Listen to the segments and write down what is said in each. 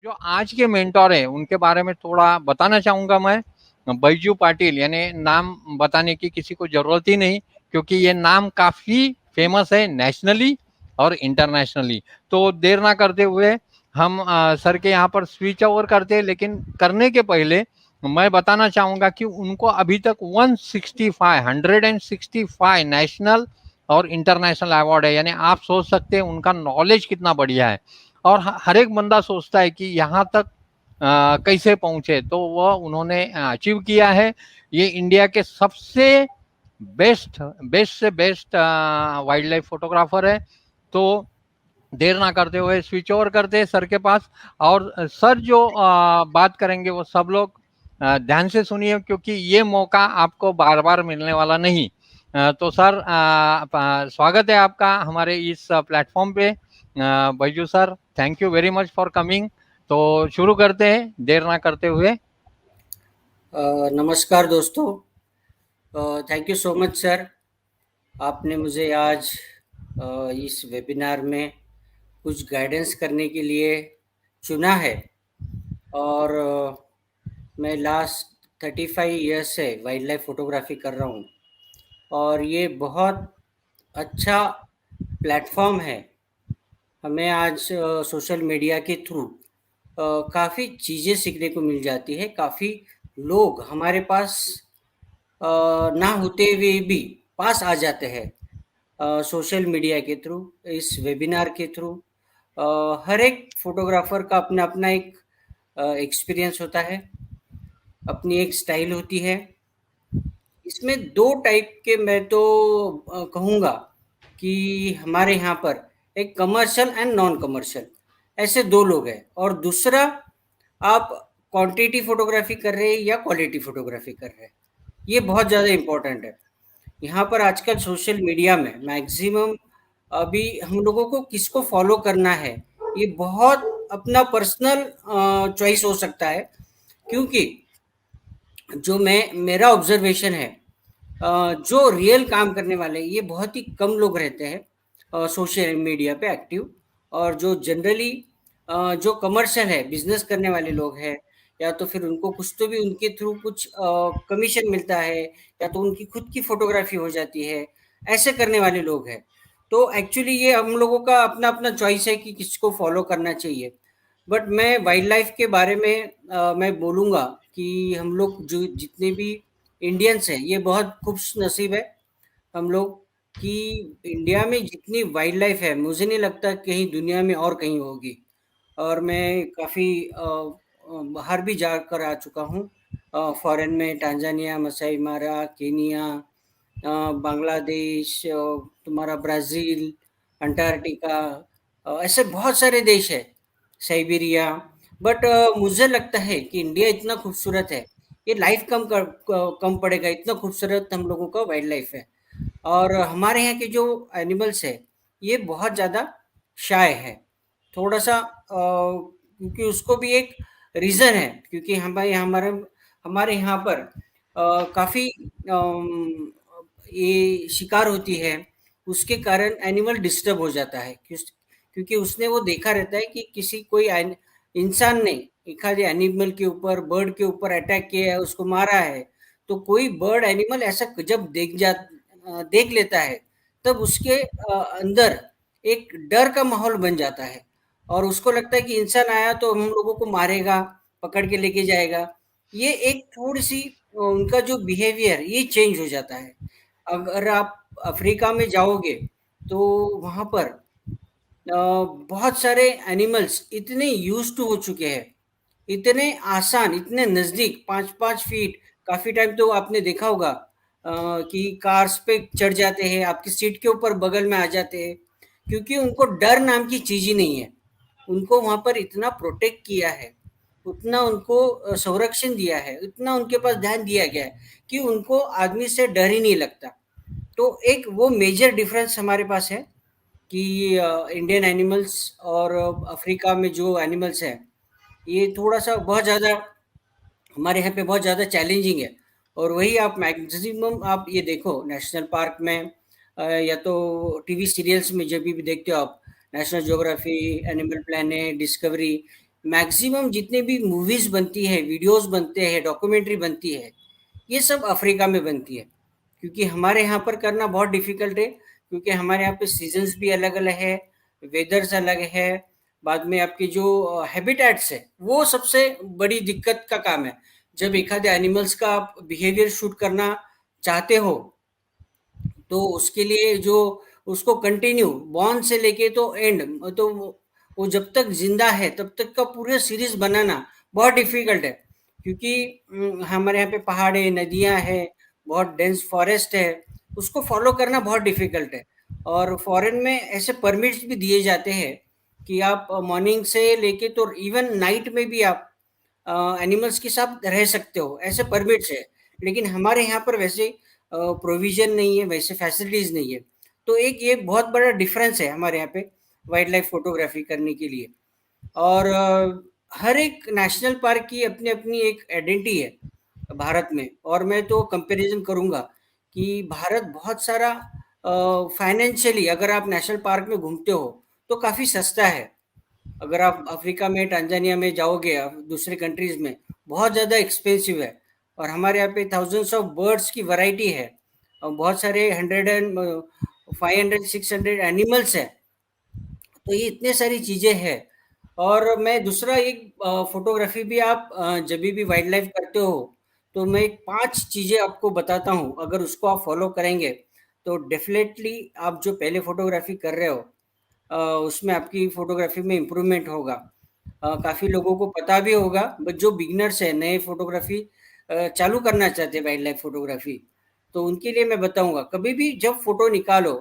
जो आज के मेंटोर हैं उनके बारे में थोड़ा बताना चाहूँगा मैं। बैजू पाटिल, यानी नाम बताने की किसी को ज़रूरत ही नहीं, क्योंकि ये नाम काफ़ी फ़ेमस है नेशनली और इंटरनेशनली। तो देर ना करते हुए हम सर के यहाँ पर स्विच ओवर करते हैं, लेकिन करने के पहले मैं बताना चाहूँगा कि उनको अभी तक 165 नेशनल और इंटरनेशनल अवार्ड है। यानी आप सोच सकते हैं उनका नॉलेज कितना बढ़िया है। और हर एक बंदा सोचता है कि यहाँ तक कैसे पहुंचे, तो वह उन्होंने अचीव किया है। ये इंडिया के सबसे बेस्ट बेस्ट से बेस्ट वाइल्ड लाइफ फोटोग्राफर है। तो देर ना करते हुए स्विच ओवर करते हैं सर के पास। और सर जो बात करेंगे वो सब लोग ध्यान से सुनिए, क्योंकि ये मौका आपको बार बार मिलने वाला नहीं। तो सर, स्वागत है आपका हमारे इस प्लेटफॉर्म पे। Baiju sir, thank you very much for coming. तो शुरू करते हैं देर ना करते हुए। नमस्कार दोस्तों। Thank you so much sir. आपने मुझे आज इस वेबिनार में कुछ गाइडेंस करने के लिए चुना है। और मैं लास्ट 35 ईयर्स से वाइल्ड लाइफ फोटोग्राफी कर रहा हूँ, और ये बहुत अच्छा प्लेटफॉर्म है। हमें आज सोशल मीडिया के थ्रू काफ़ी चीज़ें सीखने को मिल जाती है। काफ़ी लोग हमारे पास ना होते हुए भी पास आ जाते हैं सोशल मीडिया के थ्रू, इस वेबिनार के थ्रू। हर एक फोटोग्राफर का अपना अपना एक एक्सपीरियंस होता है, अपनी एक स्टाइल होती है। इसमें दो टाइप के मैं तो कहूँगा कि हमारे यहाँ पर एक कमर्शियल एंड नॉन कमर्शियल, ऐसे दो लोग हैं। और दूसरा, आप क्वांटिटी फोटोग्राफी कर रहे हैं या क्वालिटी फोटोग्राफी कर रहे हैं, ये बहुत ज़्यादा इम्पोर्टेंट है। यहाँ पर आजकल सोशल मीडिया में मैक्सिमम अभी हम लोगों को किसको फॉलो करना है, ये बहुत अपना पर्सनल चॉइस हो सकता है। क्योंकि जो मैं मेरा ऑब्जर्वेशन है, जो रियल काम करने वाले ये बहुत ही कम लोग रहते हैं सोशल मीडिया पे एक्टिव। और जो जनरली जो कमर्शियल है, बिजनेस करने वाले लोग हैं, या तो फिर उनको कुछ तो भी उनके थ्रू कुछ कमीशन मिलता है, या तो उनकी खुद की फोटोग्राफी हो जाती है, ऐसे करने वाले लोग हैं। तो एक्चुअली ये हम लोगों का अपना अपना चॉइस है कि किसको फॉलो करना चाहिए। बट मैं वाइल्ड लाइफ के बारे में मैं बोलूँगा कि हम लोग जो जितने भी इंडियंस हैं, ये बहुत खुश नसीब है हम लोग कि इंडिया में जितनी वाइल्ड लाइफ है, मुझे नहीं लगता कहीं दुनिया में और कहीं होगी। और मैं काफ़ी बाहर भी जाकर आ चुका हूँ, फॉरेन में टांजानिया, मसाई मारा, केनिया, बांग्लादेश, तुम्हारा ब्राज़ील, अंटार्कटिका, ऐसे बहुत सारे देश हैं, साइबेरिया। बट मुझे लगता है कि इंडिया इतना खूबसूरत है, ये लाइफ कम पड़ेगा, इतना खूबसूरत हम लोगों का वाइल्ड लाइफ है। और हमारे यहाँ के जो एनिमल्स है, ये बहुत ज़्यादा शाय है, थोड़ा सा क्योंकि उसको भी एक रीज़न है। क्योंकि हमारे हमारे हमारे यहाँ पर काफ़ी ये शिकार होती है, उसके कारण एनिमल डिस्टर्ब हो जाता है। क्योंकि उसने वो देखा रहता है कि किसी कोई इंसान ने एखादे एनिमल के ऊपर, बर्ड के ऊपर अटैक किया है, उसको मारा है। तो कोई बर्ड एनिमल ऐसा जब देख लेता है, तब उसके अंदर एक डर का माहौल बन जाता है, और उसको लगता है कि इंसान आया तो हम लोगों को मारेगा, पकड़ के लेके जाएगा। ये एक थोड़ी-सी उनका जो बिहेवियर ये चेंज हो जाता है। अगर आप अफ्रीका में जाओगे, तो वहाँ पर बहुत सारे एनिमल्स इतने यूज्ड टू हो चुके हैं, इतने आसान, इतने नज़दीक, 5-5 फीट। काफ़ी टाइम तो आपने देखा होगा कि कार्स पे चढ़ जाते हैं, आपकी सीट के ऊपर बगल में आ जाते हैं, क्योंकि उनको डर नाम की चीज़ ही नहीं है। उनको वहाँ पर इतना प्रोटेक्ट किया है, उतना उनको संरक्षण दिया है, उतना उनके पास ध्यान दिया गया है कि उनको आदमी से डर ही नहीं लगता। तो एक वो मेजर डिफरेंस हमारे पास है कि इंडियन एनिमल्स और अफ्रीका में जो एनिमल्स हैं, ये थोड़ा-सा बहुत ज़्यादा हमारे यहाँ पे बहुत ज़्यादा चैलेंजिंग है। और वही आप मैक्सिमम आप ये देखो नेशनल पार्क में, या तो टीवी सीरियल्स में जब भी देखते हो आप, national geography, animal planet, discovery maximum जितने भी मूवीज बनती है, वीडियोस बनते हैं, डॉक्यूमेंट्री बनती है, ये सब अफ्रीका में बनती है। क्योंकि हमारे यहाँ पर करना बहुत डिफिकल्ट है, क्योंकि हमारे यहाँ पे सीजन्स भी अलग अलग है, वेदर्स अलग है, बाद में आपके जो हैबिटेट्स है वो सबसे बड़ी दिक्कत का काम है। जब एक आधे एनिमल्स का आप बिहेवियर शूट करना चाहते हो, तो उसके लिए जो उसको कंटिन्यू बॉर्न से लेके तो एंड, तो वो जब तक जिंदा है तब तक का पूरे सीरीज बनाना बहुत डिफिकल्ट है। क्योंकि हमारे यहाँ पे पहाड़ है, नदियां है, बहुत डेंस फॉरेस्ट है, उसको फॉलो करना बहुत डिफिकल्ट है। और फॉरेन में ऐसे परमिट्स भी दिए जाते हैं कि आप मॉर्निंग से लेके तो इवन नाइट में भी आप एनिमल्स के साथ रह सकते हो, ऐसे परमिट्स है। लेकिन हमारे यहाँ पर वैसे प्रोविजन नहीं है, वैसे फैसिलिटीज नहीं है। तो एक ये बहुत बड़ा डिफरेंस है हमारे यहाँ पे वाइल्ड लाइफ फोटोग्राफी करने के लिए। और हर एक नेशनल पार्क की अपनी अपनी एक आइडेंटिटी है भारत में। और मैं तो कंपैरिजन करूंगा कि भारत बहुत सारा फाइनेंशियली, अगर आप नेशनल पार्क में घूमते हो तो काफी सस्ता है। अगर आप अफ्रीका में, टांजानिया में जाओगे, आप दूसरे कंट्रीज में बहुत ज़्यादा एक्सपेंसिव है। और हमारे यहाँ पे थाउजेंड्स ऑफ बर्ड्स की वैरायटी है, और बहुत सारे 100 एंड 500 600 एनिमल्स है। तो ये इतने सारी चीज़ें हैं। और मैं दूसरा एक फोटोग्राफी भी, आप जब भी वाइल्ड लाइफ करते हो तो मैं एक 5 चीज़ें आपको बताता हूँ, अगर उसको आप फॉलो करेंगे तो डेफिनेटली आप जो पहले फोटोग्राफी कर रहे हो उसमें आपकी फोटोग्राफी में इम्प्रूवमेंट होगा। काफ़ी लोगों को पता भी होगा, बट जो बिगनर्स है, नए फोटोग्राफी चालू करना चाहते हैं वाइल्ड लाइफ फोटोग्राफी, तो उनके लिए मैं बताऊंगा, कभी भी जब फोटो निकालो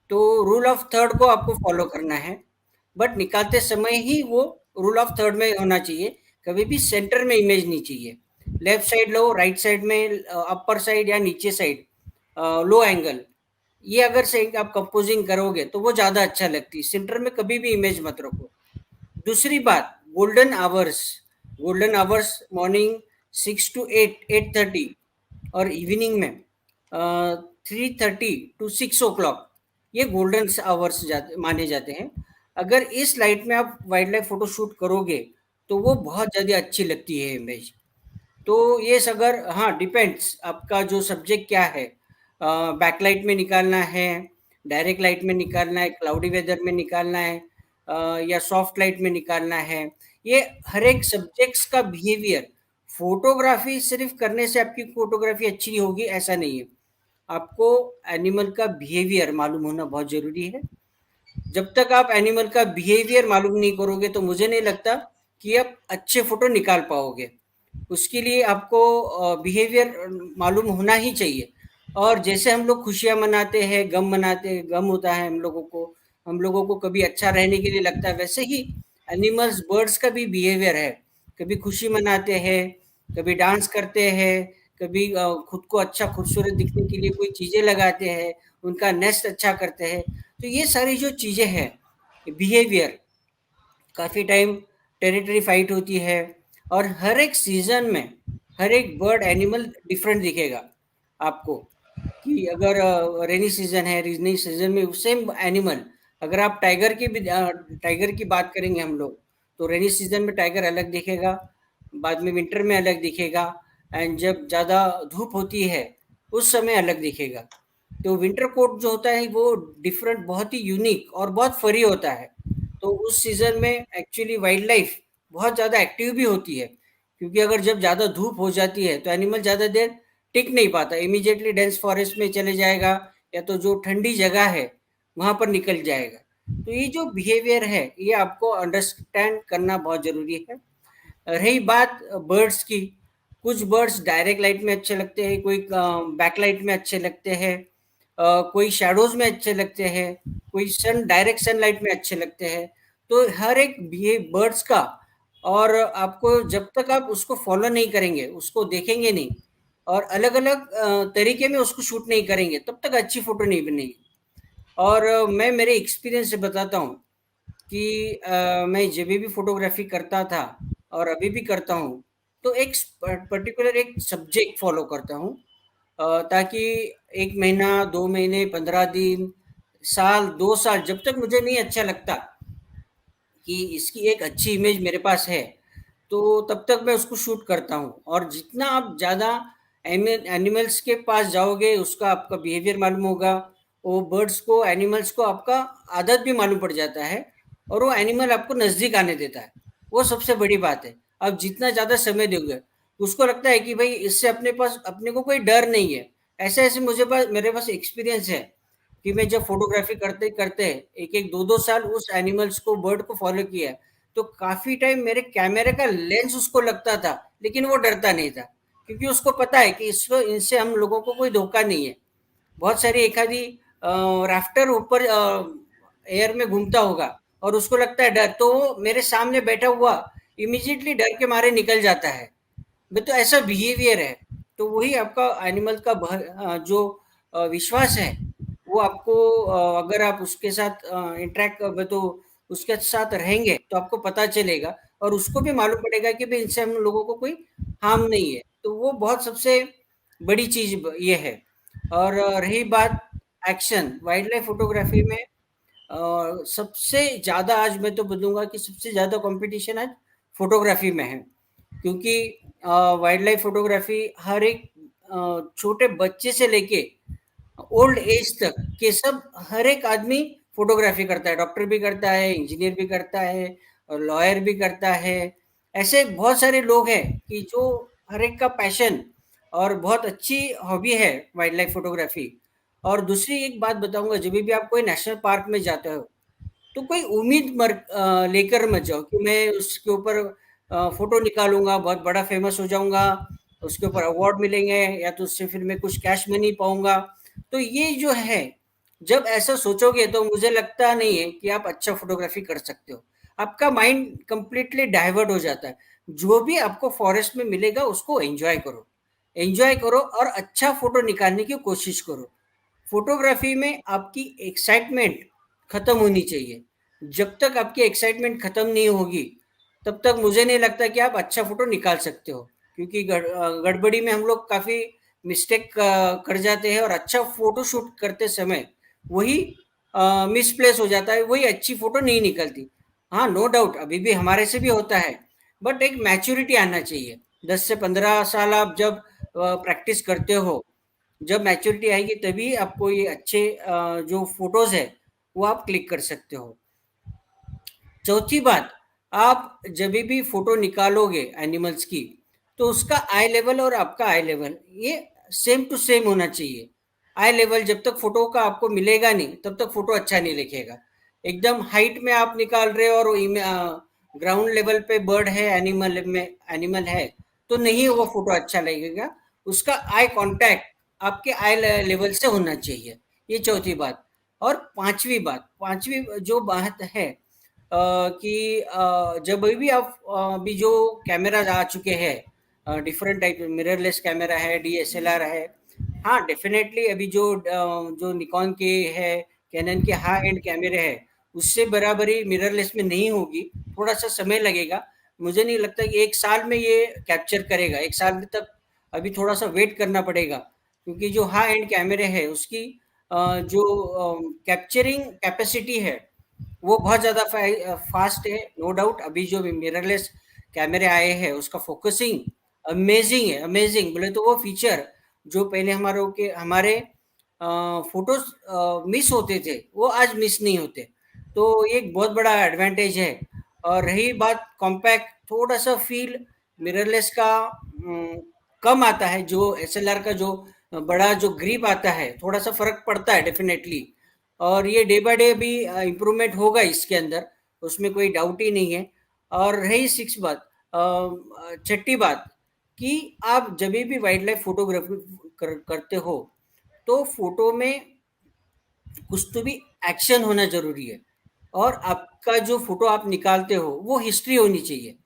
तो रूल ऑफ थर्ड को आपको फॉलो करना है। बट निकालते समय ही वो रूल ऑफ थर्ड में होना चाहिए। कभी भी सेंटर में इमेज नहीं चाहिए। लेफ्ट साइड लो, राइट साइड में, अपर साइड या नीचे साइड, लो एंगल, ये अगर से आप कंपोजिंग करोगे तो वो ज्यादा अच्छा लगती है। सेंटर में कभी भी इमेज मत रखो। दूसरी बात, golden hours. Golden hours morning 6 to 8, 8:30, और इवनिंग में 3:30 to 6 o'clock, ये गोल्डन आवर्स माने जाते हैं। अगर इस लाइट में आप वाइल्ड लाइफ फोटो शूट करोगे तो वो बहुत ज़्यादा अच्छी लगती है इमेज। तो ये अगर, हाँ, डिपेंड्स आपका जो सब्जेक्ट क्या है। बैकलाइट में निकालना है, डायरेक्ट लाइट में निकालना है, क्लाउडी वेदर में निकालना है, या सॉफ्ट लाइट में निकालना है। ये हर एक सब्जेक्ट्स का बिहेवियर, फोटोग्राफी सिर्फ करने से आपकी फोटोग्राफी अच्छी होगी ऐसा नहीं है। आपको एनिमल का बिहेवियर मालूम होना बहुत जरूरी है। जब तक आप एनिमल का बिहेवियर मालूम नहीं करोगे तो मुझे नहीं लगता कि आप अच्छे फोटो निकाल पाओगे। उसके लिए आपको बिहेवियर मालूम होना ही चाहिए। और जैसे हम लोग खुशियां मनाते हैं, गम मनाते हैं, गम होता है हम लोगों को कभी अच्छा रहने के लिए लगता है, वैसे ही एनिमल्स, बर्ड्स का भी बिहेवियर है। कभी खुशी मनाते हैं, कभी डांस करते हैं, कभी खुद को अच्छा खूबसूरत दिखने के लिए कोई चीजें लगाते हैं, उनका नेस्ट अच्छा करते हैं। तो ये सारी जो चीजें हैं, बिहेवियर, काफी टाइम टेरिटरी फाइट होती है। और हर एक सीजन में हर एक बर्ड एनिमल डिफरेंट दिखेगा आपको। कि अगर रेनी सीजन है, रेनी सीजन में सेम एनिमल, अगर आप टाइगर की बात करेंगे हम लोग, तो रेनी सीजन में टाइगर अलग दिखेगा, बाद में विंटर में अलग दिखेगा, एंड जब ज़्यादा धूप होती है उस समय अलग दिखेगा। तो विंटर कोट जो होता है वो डिफरेंट, बहुत ही यूनिक और बहुत फरी होता है। तो उस सीजन में एक्चुअली वाइल्ड लाइफ बहुत ज़्यादा एक्टिव भी होती है। क्योंकि अगर जब ज़्यादा धूप हो जाती है तो एनिमल ज़्यादा देर टिक नहीं पाता, इमीडिएटली डेंस फॉरेस्ट में चले जाएगा, या तो जो ठंडी जगह है वहां पर निकल जाएगा। तो ये जो बिहेवियर है ये आपको अंडरस्टैंड करना बहुत जरूरी है। रही बात बर्ड्स की, कुछ बर्ड्स डायरेक्ट लाइट में अच्छे लगते हैं, कोई बैक लाइट में अच्छे लगते हैं, कोई शैडोज में अच्छे लगते हैं, कोई डायरेक्ट सनलाइट में अच्छे लगते हैं। तो हर एक बर्ड्स का, और आपको जब तक आप उसको फॉलो नहीं करेंगे, उसको देखेंगे नहीं, और अलग अलग तरीके में उसको शूट नहीं करेंगे, तब तक अच्छी फोटो नहीं बनेगी। और मैं मेरे एक्सपीरियंस से बताता हूँ कि मैं जब भी फोटोग्राफी करता था और अभी भी करता हूँ, तो एक पर्टिकुलर एक सब्जेक्ट फॉलो करता हूँ, ताकि 1 महीना, 2 महीने, 15 दिन, साल, 2 साल, जब तक मुझे नहीं अच्छा लगता कि इसकी एक अच्छी इमेज मेरे पास है, तो तब तक मैं उसको शूट करता हूँ। और जितना आप ज़्यादा एनिमल्स के पास जाओगे, उसका आपका बिहेवियर मालूम होगा, वो बर्ड्स को, एनिमल्स को आपका आदत भी मालूम पड़ जाता है, और वो एनिमल आपको नज़दीक आने देता है। वो सबसे बड़ी बात है। आप जितना ज़्यादा समय दोगे, उसको लगता है कि भाई इससे अपने को कोई डर नहीं है। ऐसे-ऐसे मेरे पास एक्सपीरियंस है कि मैं जब फ़ोटोग्राफ़ी करते-करते 1-1, 2-2 साल उस एनिमल्स को, बर्ड को फ़ॉलो किया है, तो काफ़ी टाइम मेरे कैमरे का लेंस उसको लगता था, लेकिन वो डरता नहीं था, क्योंकि उसको पता है कि इसको इनसे हम लोगों को कोई धोखा नहीं है। बहुत सारी एखादी राफ्टर ऊपर एयर में घूमता होगा और उसको लगता है डर, तो वो मेरे सामने बैठा हुआ इमीडिएटली डर के मारे निकल जाता है। मैं तो ऐसा बिहेवियर है। तो वही आपका एनिमल का जो विश्वास है, वो आपको अगर आप उसके साथ इंटरैक्ट तो उसके साथ रहेंगे तो आपको पता चलेगा, और उसको भी मालूम पड़ेगा कि भाई इनसे हम लोगों को कोई हार्म नहीं है। तो वो बहुत सबसे बड़ी चीज़ ये है। और रही बात एक्शन, वाइल्ड लाइफ फोटोग्राफी में सबसे ज़्यादा, आज मैं तो बोलूँगा कि सबसे ज़्यादा कंपटीशन आज फोटोग्राफी में है, क्योंकि वाइल्ड लाइफ फोटोग्राफी हर एक छोटे बच्चे से लेके ओल्ड एज तक के सब, हर एक आदमी फोटोग्राफी करता है। डॉक्टर भी करता है, इंजीनियर भी करता है, और लॉयर भी करता है। ऐसे बहुत सारे लोग हैं कि जो हर एक का पैशन और बहुत अच्छी हॉबी है वाइल्ड लाइफ फोटोग्राफी। और दूसरी एक बात बताऊंगा, जब भी आप कोई नेशनल पार्क में जाते हो, तो कोई उम्मीद लेकर मत जाओ कि मैं उसके ऊपर फोटो निकालूंगा, बहुत बड़ा फेमस हो जाऊंगा, उसके ऊपर अवार्ड मिलेंगे, या तो उससे फिर मैं कुछ कैश मनी पाऊंगा। तो ये जो है, जब ऐसा सोचोगे तो मुझे लगता नहीं है कि आप अच्छा फोटोग्राफी कर सकते हो। आपका माइंड कंप्लीटली डाइवर्ट हो जाता है। जो भी आपको फॉरेस्ट में मिलेगा उसको एंजॉय करो, एंजॉय करो और अच्छा फोटो निकालने की कोशिश करो। फोटोग्राफी में आपकी एक्साइटमेंट खत्म होनी चाहिए। जब तक आपकी एक्साइटमेंट खत्म नहीं होगी, तब तक मुझे नहीं लगता कि आप अच्छा फोटो निकाल सकते हो, क्योंकि गड़बड़ी में हम लोग काफी मिस्टेक कर जाते हैं, और अच्छा फोटो शूट करते समय वही मिसप्लेस हो जाता है, वही अच्छी फोटो नहीं निकलती। हाँ, नो डाउट अभी भी हमारे से भी होता है, बट एक मैच्योरिटी आना चाहिए। 10 से 15 साल आप जब प्रैक्टिस करते हो, जब मैच्योरिटी आएगी तभी आपको ये अच्छे जो फोटोज है वो आप क्लिक कर सकते हो। चौथी बात, आप जब भी फोटो निकालोगे एनिमल्स की, तो उसका आई लेवल और आपका आई लेवल ये सेम टू सेम होना चाहिए। आई लेवल जब तक फोटो का आपको मिलेगा नहीं, तब तक फोटो अच्छा नहीं लिखेगा। एकदम हाइट में आप निकाल रहे हो और ग्राउंड लेवल पे बर्ड है, एनिमल है, तो नहीं वो फोटो अच्छा लगेगा। उसका आई कांटेक्ट आपके आई लेवल से होना चाहिए। ये चौथी बात। और पांचवी जो बात है कि जब भी आप अभी जो कैमराज आ चुके हैं, डिफरेंट टाइप, मिररलेस कैमरा है, डीएसएलआर है। हाँ, डेफिनेटली अभी जो निकॉन के है, कैनन के हाई एंड कैमरे है, उससे बराबरी मिररलेस में नहीं होगी। थोड़ा सा समय लगेगा। मुझे नहीं लगता कि 1 साल में ये कैप्चर करेगा। 1 साल तक अभी थोड़ा सा वेट करना पड़ेगा, क्योंकि जो हाई एंड कैमरे है उसकी जो कैप्चरिंग कैपेसिटी है वो बहुत ज़्यादा फास्ट है। नो डाउट अभी जो मिररलेस कैमरे आए हैं उसका फोकसिंग अमेजिंग है, अमेजिंग बोले तो। वो फीचर जो पहले हमारे फोटोज मिस होते थे, वो आज मिस नहीं होते। तो ये एक बहुत बड़ा एडवांटेज है। और रही बात कॉम्पैक्ट, थोड़ा सा फील मिररलेस का कम आता है। जो एसएलआर का जो बड़ा जो ग्रिप आता है, थोड़ा सा फर्क पड़ता है डेफिनेटली। और ये डे बाय डे भी इम्प्रूवमेंट होगा इसके अंदर, उसमें कोई डाउट ही नहीं है। और रही छठी बात, कि आप जब भी वाइल्ड लाइफ फोटोग्राफी करते हो, तो फोटो में कुछ तो भी एक्शन होना जरूरी है। और आपका जो फोटो आप निकालते हो वो हिस्ट्री होनी चाहिए।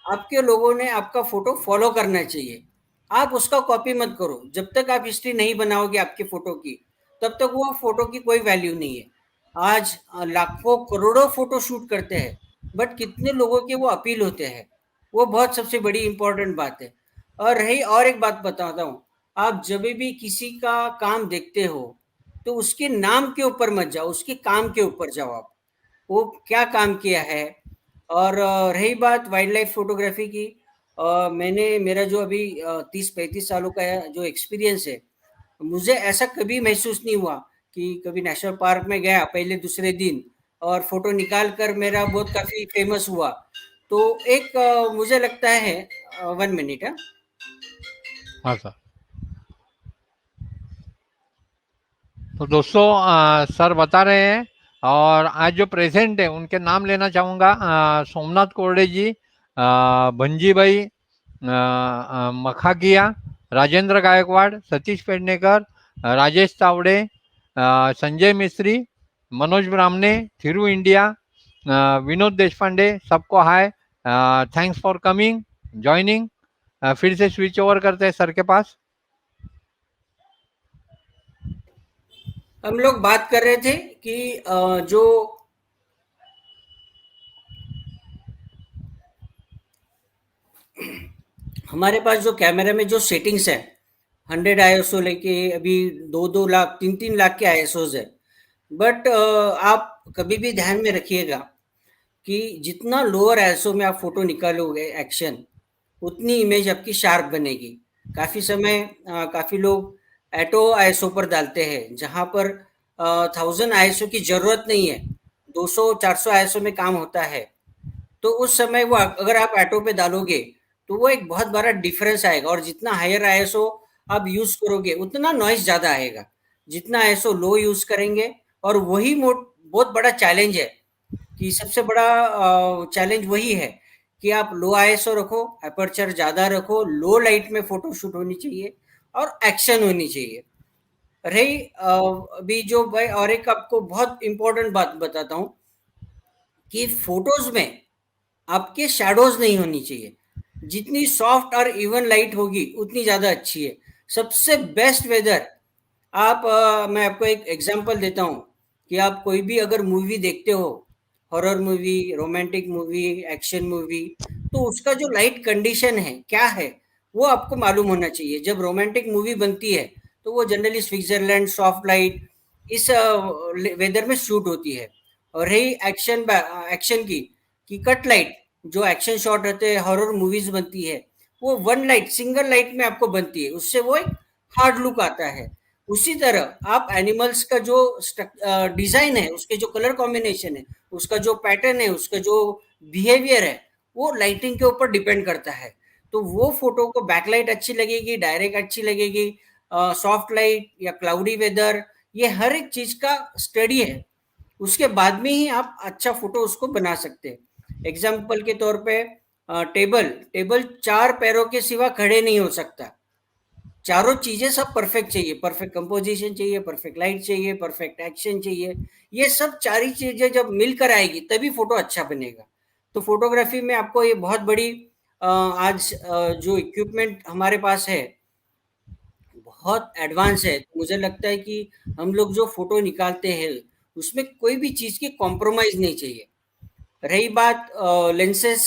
आपके लोगों ने आपका फोटो फॉलो करना चाहिए। आप उसका कॉपी मत करो। जब तक आप हिस्ट्री नहीं बनाओगे आपके फोटो की, तब तक वो फोटो की कोई वैल्यू नहीं है। आज लाखों करोड़ों फोटो शूट करते हैं, बट कितने लोगों के वो अपील होते हैं, वो बहुत सबसे बड़ी इंपॉर्टेंट बात है। और रही और एक बात बताता हूँ, आप जब भी किसी का काम देखते हो, तो उसके नाम के ऊपर मत जाओ, उसके काम के ऊपर जाओ। आप वो क्या काम किया है, और रही बात वाइल्ड लाइफ फोटोग्राफी की, मेरा जो अभी 30-35 सालों का जो एक्सपीरियंस है, मुझे ऐसा कभी महसूस नहीं हुआ कि कभी नेशनल पार्क में गया पहले दूसरे दिन और फोटो निकाल कर मेरा बहुत काफी फेमस हुआ। तो एक मुझे लगता है, 1 मिनट है। हाँ सर। तो दोस्तों सर बता रहे हैं, और आज जो प्रेजेंट है उनके नाम लेना चाहूँगा। सोमनाथ कोरडे जी, भंजी भाई, मखागिया, राजेंद्र गायकवाड़, सतीश पेडनेकर, राजेश तावड़े, संजय मिस्त्री, मनोज ब्राह्मणे, थिरू इंडिया, विनोद देशपांडे, सबको hi. Thanks for coming, joining. फिर से स्विच ओवर करते हैं सर के पास। हम लोग बात कर रहे थे कि जो हमारे पास जो कैमरा में जो सेटिंग्स है, 100 ISO लेके अभी 2-2 लाख 3-3 लाख के ISOs है। बट आप कभी भी ध्यान में रखिएगा कि जितना लोअर आईएसओ में आप फोटो निकालोगे एक्शन, उतनी इमेज आपकी शार्प बनेगी। काफी लोग एटो आईएसओ पर डालते हैं, जहां पर 1000 ISO की जरूरत नहीं है, 200-400 आईएसओ में काम होता है। तो उस समय वो अगर आप एटो पे डालोगे तो वो एक बहुत बड़ा डिफरेंस आएगा, और जितना हायर आईएसओ आप यूज करोगे उतना नॉइस ज्यादा आएगा, जितना आईएसओ लो यूज करेंगे। और वही मोड बहुत बड़ा चैलेंज है, कि सबसे बड़ा चैलेंज वही है कि आप लो आईएसओ रखो, अपर्चर ज्यादा रखो, लो लाइट में फोटो शूट होनी चाहिए और एक्शन होनी चाहिए। रही अभी जो भाई, और एक आपको बहुत इंपॉर्टेंट बात बताता हूँ कि फोटोज में आपके शैडोज नहीं होनी चाहिए। जितनी सॉफ्ट और इवन लाइट होगी उतनी ज्यादा अच्छी है। सबसे बेस्ट वेदर, मैं आपको एक एग्जांपल देता हूँ कि आप कोई भी अगर मूवी देखते हो, horror movie, romantic movie, action movie, तो उसका जो लाइट कंडीशन है क्या है, वो आपको मालूम होना चाहिए। जब रोमांटिक मूवी बनती है तो वो जनरली स्विट्जरलैंड सॉफ्ट लाइट, इस वेदर में शूट होती है। और रही एक्शन की, कट लाइट, जो एक्शन शॉट रहते हैं, हॉरर मूवीज बनती है, वो वन लाइट सिंगल लाइट में आपको बनती है, उससे वो एक हार्ड लुक आता है। उसी तरह आप एनिमल्स का जो डिजाइन है, उसके जो कलर कॉम्बिनेशन है, उसका जो पैटर्न है, उसका जो बिहेवियर है, वो लाइटिंग के ऊपर डिपेंड करता है। तो वो फोटो को बैकलाइट अच्छी लगेगी, डायरेक्ट अच्छी लगेगी, सॉफ्ट लाइट या क्लाउडी वेदर, ये हर एक चीज का स्टडी है। उसके बाद में ही आप अच्छा फोटो उसको बना सकते हैं। एग्जाम्पल के तौर पे, टेबल टेबल 4 पैरों के सिवा खड़े नहीं हो सकता। चारों चीजें सब परफेक्ट चाहिए, परफेक्ट कंपोजिशन चाहिए, परफेक्ट लाइट चाहिए, परफेक्ट एक्शन चाहिए। ये सब 4 ही चीजें जब मिलकर आएगी तभी फोटो अच्छा बनेगा। तो फोटोग्राफी में आपको ये बहुत बड़ी, आज जो इक्विपमेंट हमारे पास है बहुत एडवांस है। तो मुझे लगता है कि हम लोग जो फोटो निकालते हैं उसमें कोई भी चीज की कॉम्प्रोमाइज नहीं चाहिए। रही बात लेंसेस,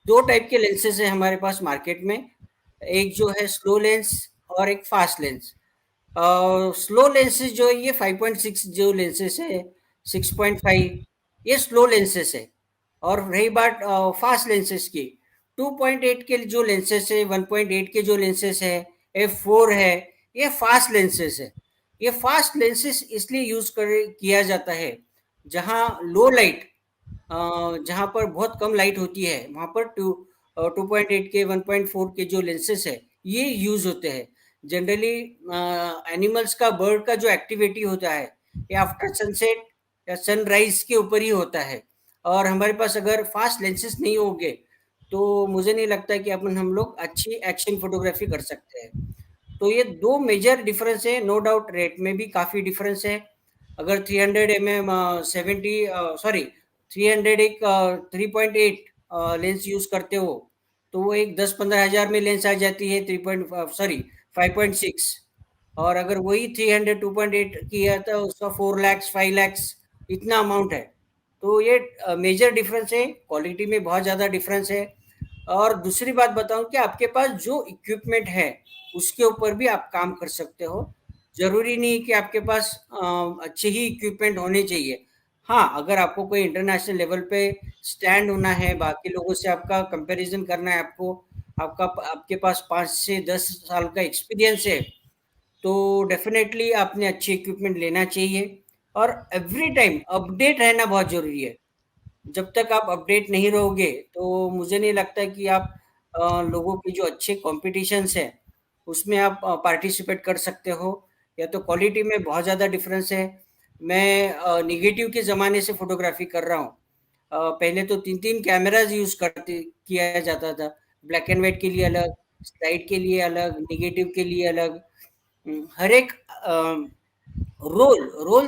2 टाइप के लेंसेस है हमारे पास मार्केट में। एक जो है स्लो लेंस और एक फास्ट लेंस। स्लो लेंसेज जो है ये 5.6 जो लेंसेस है, 6.5, ये स्लो लेंसेस है। और रही बात फास्ट लेंसेस की, 2.8 के जो लेंसेस है, 1.8 के जो लेंसेस है, f4 है, ये फास्ट लेंसेस है। ये फास्ट लेंसेस इसलिए यूज कर किया जाता है जहाँ लो लाइट, जहाँ पर बहुत कम लाइट होती है, वहां पर 2.8 के, 1.4 के जो लेंसेस है ये यूज होते हैं। जनरली एनिमल्स का, बर्ड का जो एक्टिविटी होता है ये आफ्टर सनसेट या सनराइज के ऊपर ही होता है। और हमारे पास अगर फास्ट लेंसेस नहीं होंगे तो मुझे नहीं लगता कि अपन हम लोग अच्छी एक्शन फोटोग्राफी कर सकते हैं। तो ये 2 मेजर डिफरेंस है। नो डाउट रेट में भी काफी डिफरेंस है। अगर 300 mm 70, सॉरी 300 एक 3.8 लेंस यूज करते हो तो वो एक 10-15 हजार में लेंस आ जाती है, 5.6। और अगर वही 300 2.8 की है तो उसका 4 lakhs 5 lakhs इतना अमाउंट है। तो ये मेजर डिफरेंस है, क्वालिटी में बहुत ज़्यादा डिफरेंस है। और दूसरी बात बताऊं कि आपके पास जो इक्विपमेंट है उसके ऊपर भी आप काम कर सकते हो। जरूरी नहीं कि आपके पास अच्छे ही इक्विपमेंट होने चाहिए। हाँ, अगर आपको कोई इंटरनेशनल लेवल पे स्टैंड होना है, बाकी लोगों से आपका कंपैरिज़न करना है आपको, आपके पास 5 से 10 साल का एक्सपीरियंस है, तो डेफ़िनेटली आपने अच्छी इक्विपमेंट लेना चाहिए और एवरी टाइम अपडेट रहना बहुत ज़रूरी है। जब तक आप अपडेट नहीं रहोगे, तो मुझे नहीं लगता कि आप लोगों के जो अच्छे कॉम्पिटिशन्स हैं, उसमें आप पार्टिसिपेट कर सकते हो। या तो क्वालिटी में बहुत ज़्यादा डिफ़रेंस है। मैं नेगेटिव के ज़माने से फ़ोटोग्राफ़ी कर रहा हूँ। पहले तो 3-3 कैमराज़ यूज़ करते किया जाता था। ब्लैक एंड व्हाइट के लिए अलग, स्लाइड के लिए अलग, नेगेटिव के लिए अलग। हर एक रोल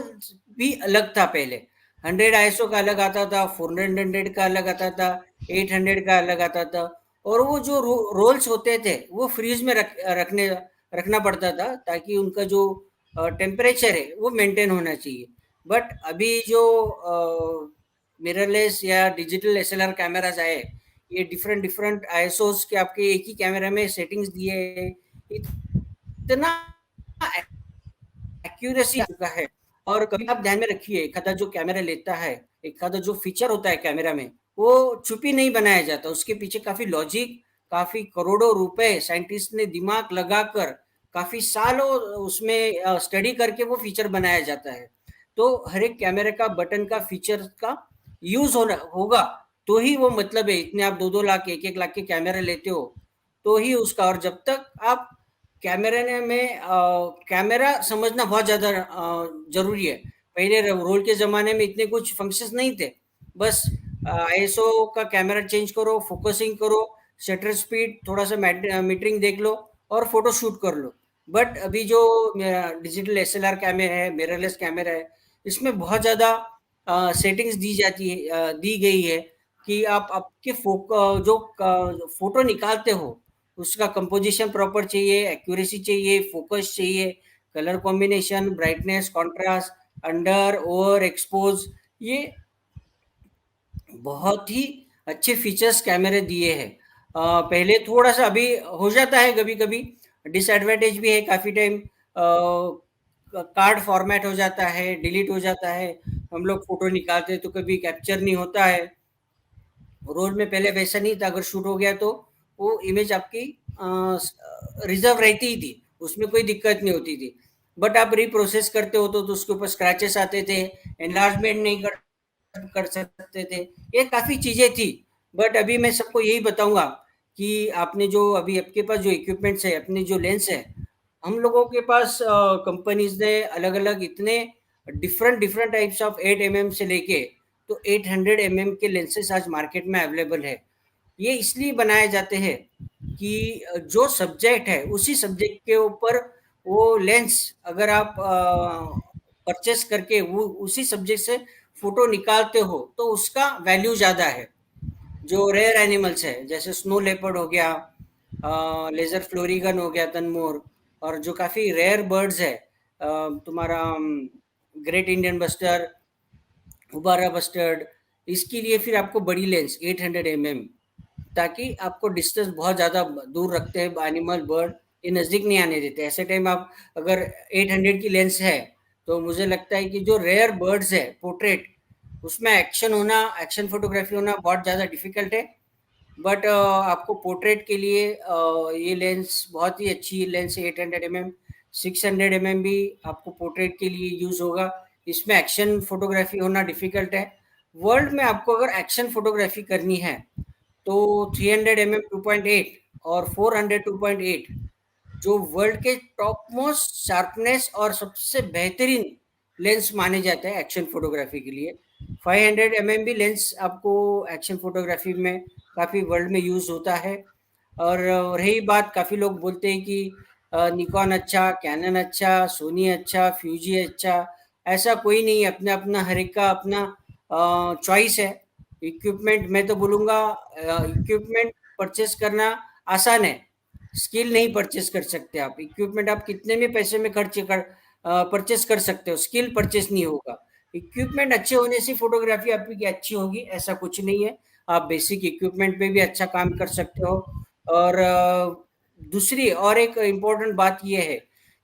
भी अलग था पहले। 100 आईएसओ का अलग आता था, 400 का अलग आता था, 800 का अलग आता था। और वो जो रोल्स होते थे वो फ्रीज में रखना पड़ता था, ताकि उनका जो टेम्परेचर है वो मेंटेन होना चाहिए। बट अभी जो मिररलेस या डिजिटल एसएलआर कैमराज आए, ये डिफरेंट डिफरेंट आईएसओस के आपके एक ही कैमरा में सेटिंग्स दिए हैं। इतना एक्यूरेसी आ चुका है। और कभी आप ध्यान में रखिए, एक आधा जो कैमरा लेता है, एक आधा जो फीचर होता है कैमरा में, वो चुपी नहीं बनाया जाता। उसके पीछे काफी लॉजिक, काफी करोड़ों रुपए साइंटिस्ट ने दिमाग लगाकर, काफी सालों उसमें स्टडी करके वो फीचर बनाया जाता है। तो हर एक कैमरे का बटन का फीचर का यूज होना होगा, तो ही वो मतलब है। इतने आप 2-2 लाख 1-1 लाख के कैमरे लेते हो, तो ही उसका। और जब तक आप कैमरा समझना बहुत ज़्यादा ज़रूरी है। पहले रोल के ज़माने में इतने कुछ फंक्शंस नहीं थे। बस आईएसओ का कैमरा चेंज करो, फोकसिंग करो, शटर स्पीड, थोड़ा-सा मीटरिंग देख लो और फ़ोटो शूट कर लो। बट अभी जो डिजिटल एसएलआर कैमरा है, मिररलेस कैमरा है, इसमें बहुत ज़्यादा सेटिंग्स दी गई है कि आप आपके जो फ़ोटो निकालते हो, उसका कंपोजिशन प्रॉपर चाहिए, एक्यूरेसी चाहिए, फोकस चाहिए, colour combination, brightness, contrast, under, over, expose, ये बहुत ही अच्छे फीचर्स कैमरे दिए हैं। पहले थोड़ा-सा, अभी हो जाता है कभी-कभी, डिसएडवांटेज भी है काफ़ी टाइम। कार्ड फॉर्मेट हो जाता है, डिलीट हो जाता है, हम लोग फ़ोटो निकालते हैं तो कभी कैप्चर नहीं होता है। रोल में पहले वैसा नहीं था, अगर शूट हो गया तो वो इमेज आपकी रिजर्व रहती ही थी, उसमें कोई दिक्कत नहीं होती थी। बट आप रीप्रोसेस करते हो तो उसके ऊपर स्क्रैचेस आते थे, एनलार्जमेंट नहीं कर सकते थे, ये काफ़ी चीज़ें थी। बट अभी मैं सबको यही बताऊंगा कि आपने जो अभी आपके पास जो इक्विपमेंट्स है, अपने जो लेंस है, हम लोगों के पास कंपनीज ने अलग अलग इतने different different types of 8 mm से लेके तो 800 mm के लेंसेस आज मार्केट में अवेलेबल है। ये इसलिए बनाए जाते हैं कि जो सब्जेक्ट है उसी सब्जेक्ट के ऊपर वो लेंस अगर आप परचेस करके वो उसी सब्जेक्ट से फोटो निकालते हो तो उसका वैल्यू ज़्यादा है। जो रेयर एनिमल्स है, जैसे स्नो लेपर्ड हो गया, लेजर फ्लोरिगन हो गया, तनमोर, और जो काफ़ी रेयर बर्ड्स है, तुम्हारा ग्रेट इंडियन बस्टर, उबारा बस्टर्ड, इसके लिए फिर आपको बड़ी लेंस 800 mm, ताकि आपको डिस्टेंस बहुत ज़्यादा दूर रखते हैं एनिमल बर्ड, ये नज़दीक नहीं आने देते। ऐसे टाइम आप अगर 800 की लेंस है, तो मुझे लगता है कि जो रेयर बर्ड्स है पोर्ट्रेट, उसमें एक्शन फोटोग्राफी होना बहुत ज़्यादा डिफिकल्ट है। बट आपको पोर्ट्रेट के लिए ये लेंस बहुत ही अच्छी लेंस है। 800 mm, 600 mm भी आपको पोर्ट्रेट के लिए यूज होगा। इसमें एक्शन फोटोग्राफी होना डिफिकल्ट है। वर्ल्ड में आपको अगर एक्शन फोटोग्राफी करनी है तो 300 mm 2.8 और 400 2.8 जो वर्ल्ड के टॉप मोस्ट शार्पनेस और सबसे बेहतरीन लेंस माने जाते हैं एक्शन फोटोग्राफी के लिए। 500 mm भी लेंस आपको एक्शन फोटोग्राफी में काफ़ी वर्ल्ड में यूज़ होता है। और रही बात, काफ़ी लोग बोलते हैं कि निकॉन अच्छा, कैनन अच्छा, सोनी अच्छा, फ्यूजी अच्छा, ऐसा कोई नहीं है। अपना अपना हर एक का अपना चॉइस है। इक्विपमेंट मैं तो बोलूँगा, इक्विपमेंट परचेस करना आसान है, स्किल नहीं परचेस कर सकते आप। इक्विपमेंट आप कितने भी पैसे में खर्च कर परचेस कर सकते हो, स्किल परचेस नहीं होगा। इक्विपमेंट अच्छे होने से फोटोग्राफी आपकी अच्छी होगी ऐसा कुछ नहीं है। आप बेसिक इक्विपमेंट पे भी अच्छा काम कर सकते हो। और दूसरी और एक इम्पोर्टेंट बात यह है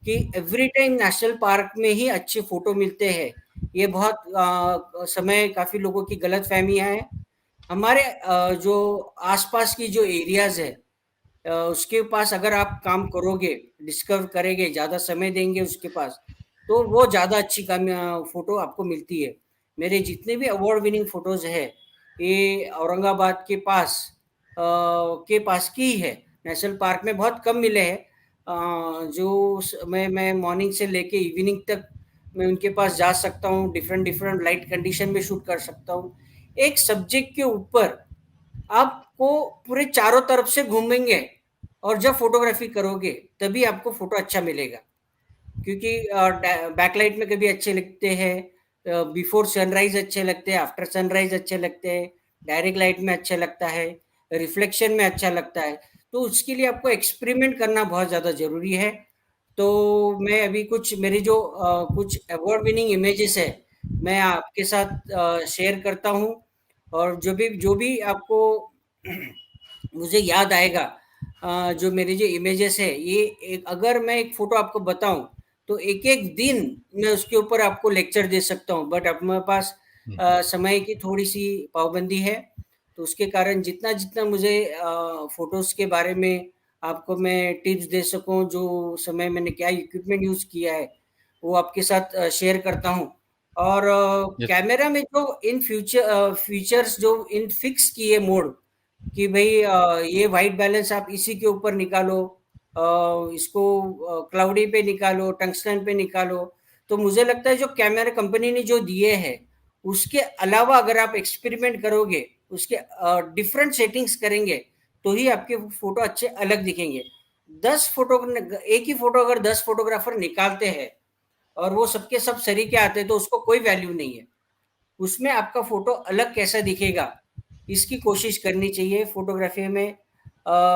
कि एवरी टाइम नेशनल पार्क में ही अच्छे फोटो मिलते हैं, ये बहुत समय काफ़ी लोगों की गलतफ़हमियाँ हैं। हमारे जो आस-पास की जो एरियाज़ है उसके पास अगर आप काम करोगे, डिस्कवर करेंगे, ज़्यादा समय देंगे उसके पास, तो वो ज़्यादा अच्छी फ़ोटो आपको मिलती है। मेरे जितने भी अवार्ड विनिंग फ़ोटोज़ हैं, ये औरंगाबाद के पास की ही है। नेशनल पार्क में बहुत कम मिले हैं। जो स मैं मॉर्निंग से लेके इवनिंग तक मैं उनके पास जा सकता हूँ, डिफरेंट डिफरेंट लाइट कंडीशन में शूट कर सकता हूँ। एक सब्जेक्ट के ऊपर आपको पूरे चारों तरफ से घूमेंगे और जब फ़ोटोग्राफ़ी करोगे, तभी आपको फ़ोटो अच्छा मिलेगा। क्योंकि बैकलाइट में कभी अच्छे लगते हैं, बिफोर सनराइज अच्छे लगते हैं, आफ्टर सनराइज अच्छे लगते हैं, डायरेक्ट लाइट में अच्छा लगता है, रिफ्लेक्शन में अच्छा लगता है। तो उसके लिए आपको एक्सपेरिमेंट करना बहुत ज़्यादा ज़रूरी है। तो मैं अभी कुछ मेरी जो कुछ अवार्ड विनिंग इमेजेस है, मैं आपके साथ शेयर करता हूँ और जो भी आपको मुझे याद आएगा, जो मेरे जो इमेजेस है ये एक अगर मैं एक फ़ोटो आपको बताऊँ तो एक-एक दिन मैं उसके ऊपर आपको लेक्चर दे सकता हूँ, बट अब मेरे पास हुँ, हुँ। समय की थोड़ी-सी पाबंदी है, तो उसके कारण जितना-जितना मुझे फ़ोटोज़ के बारे में आपको मैं टिप्स दे सकूँ, जो समय मैंने क्या इक्विपमेंट यूज़ किया है, वो आपके साथ शेयर करता हूँ। और यस, कैमरा में जो फीचर्स जो इन फिक्स किए मोड कि भई ये व्हाइट बैलेंस आप इसी के ऊपर निकालो, इसको क्लाउडी पे निकालो, टंगस्टन पे निकालो। तो मुझे लगता है जो कैमरा कंपनी ने जो दिए हैं, उसके अलावा अगर आप एक्सपेरिमेंट करोगे, उसके डिफरेंट सेटिंग्स करेंगे, तो ही आपके फ़ोटो अच्छे अलग दिखेंगे। 10 फ़ोटो न एक ही फ़ोटो अगर 10 फ़ोटोग्राफ़र निकालते हैं और वो सबके सब सरीके आते हैं, तो उसको कोई वैल्यू नहीं है। उसमें आपका फ़ोटो अलग कैसा दिखेगा, इसकी कोशिश करनी चाहिए फ़ोटोग्राफ़ी में।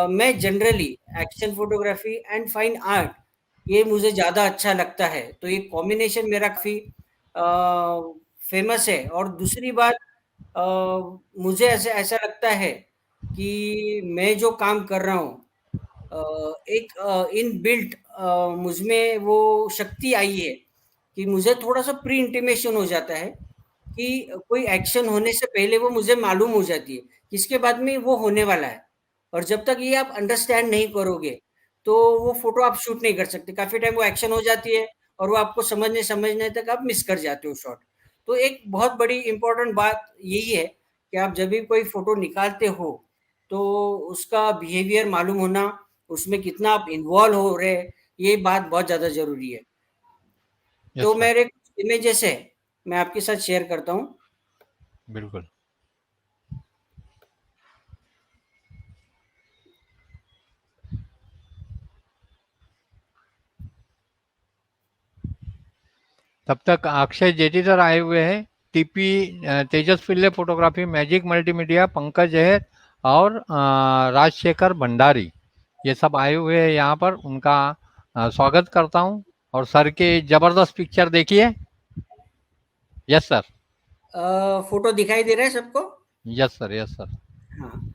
मैं generally action photography and fine art ये मुझे ज़्यादा अच्छा लगता है, तो ये कॉम्बिनेशन मेरा काफ़ी फ़ेमस है और दूसरी बात अ, मुझे ऐसा ऐसा लगता है कि मैं जो काम कर रहा हूँ एक इनबिल्ट मुझ में वो शक्ति आई है कि मुझे थोड़ा-सा प्री इंटिमेशन हो जाता है कि कोई एक्शन होने से पहले वो मुझे मालूम हो जाती है कि इसके बाद में वो होने वाला है। और जब तक ये आप अंडरस्टैंड नहीं करोगे, तो वो फ़ोटो आप शूट नहीं कर सकते। काफ़ी टाइम वो एक्शन हो जाती है और वो आपको समझने-समझने तक आप मिस कर जाते हो शॉट। तो एक बहुत बड़ी इम्पोर्टेंट बात यही है कि आप जब भी कोई फ़ोटो निकालते हो, तो उसका बिहेवियर मालूम होना, उसमें कितना आप इन्वॉल्व हो रहे हैं, ये बात बहुत ज़्यादा ज़रूरी है। तो यस सर, मेरे कुछ इमेजेस है, मैं आपके साथ शेयर करता हूँ। बिल्कुल। तब तक अक्षय जेठी सर आए हुए हैं, टीपी तेजस पिल्ले फोटोग्राफी, मैजिक मल्टीमीडिया, पंकज अहेर और राजशेखर भंडारी, ये सब आए हुए हैं यहाँ पर। उनका स्वागत करता हूँ। और सर के जबरदस्त पिक्चर देखिए। Yes sir. फ़ोटो दिखाई दे रहा है सबको? Yes sir, yes sir. हाँ,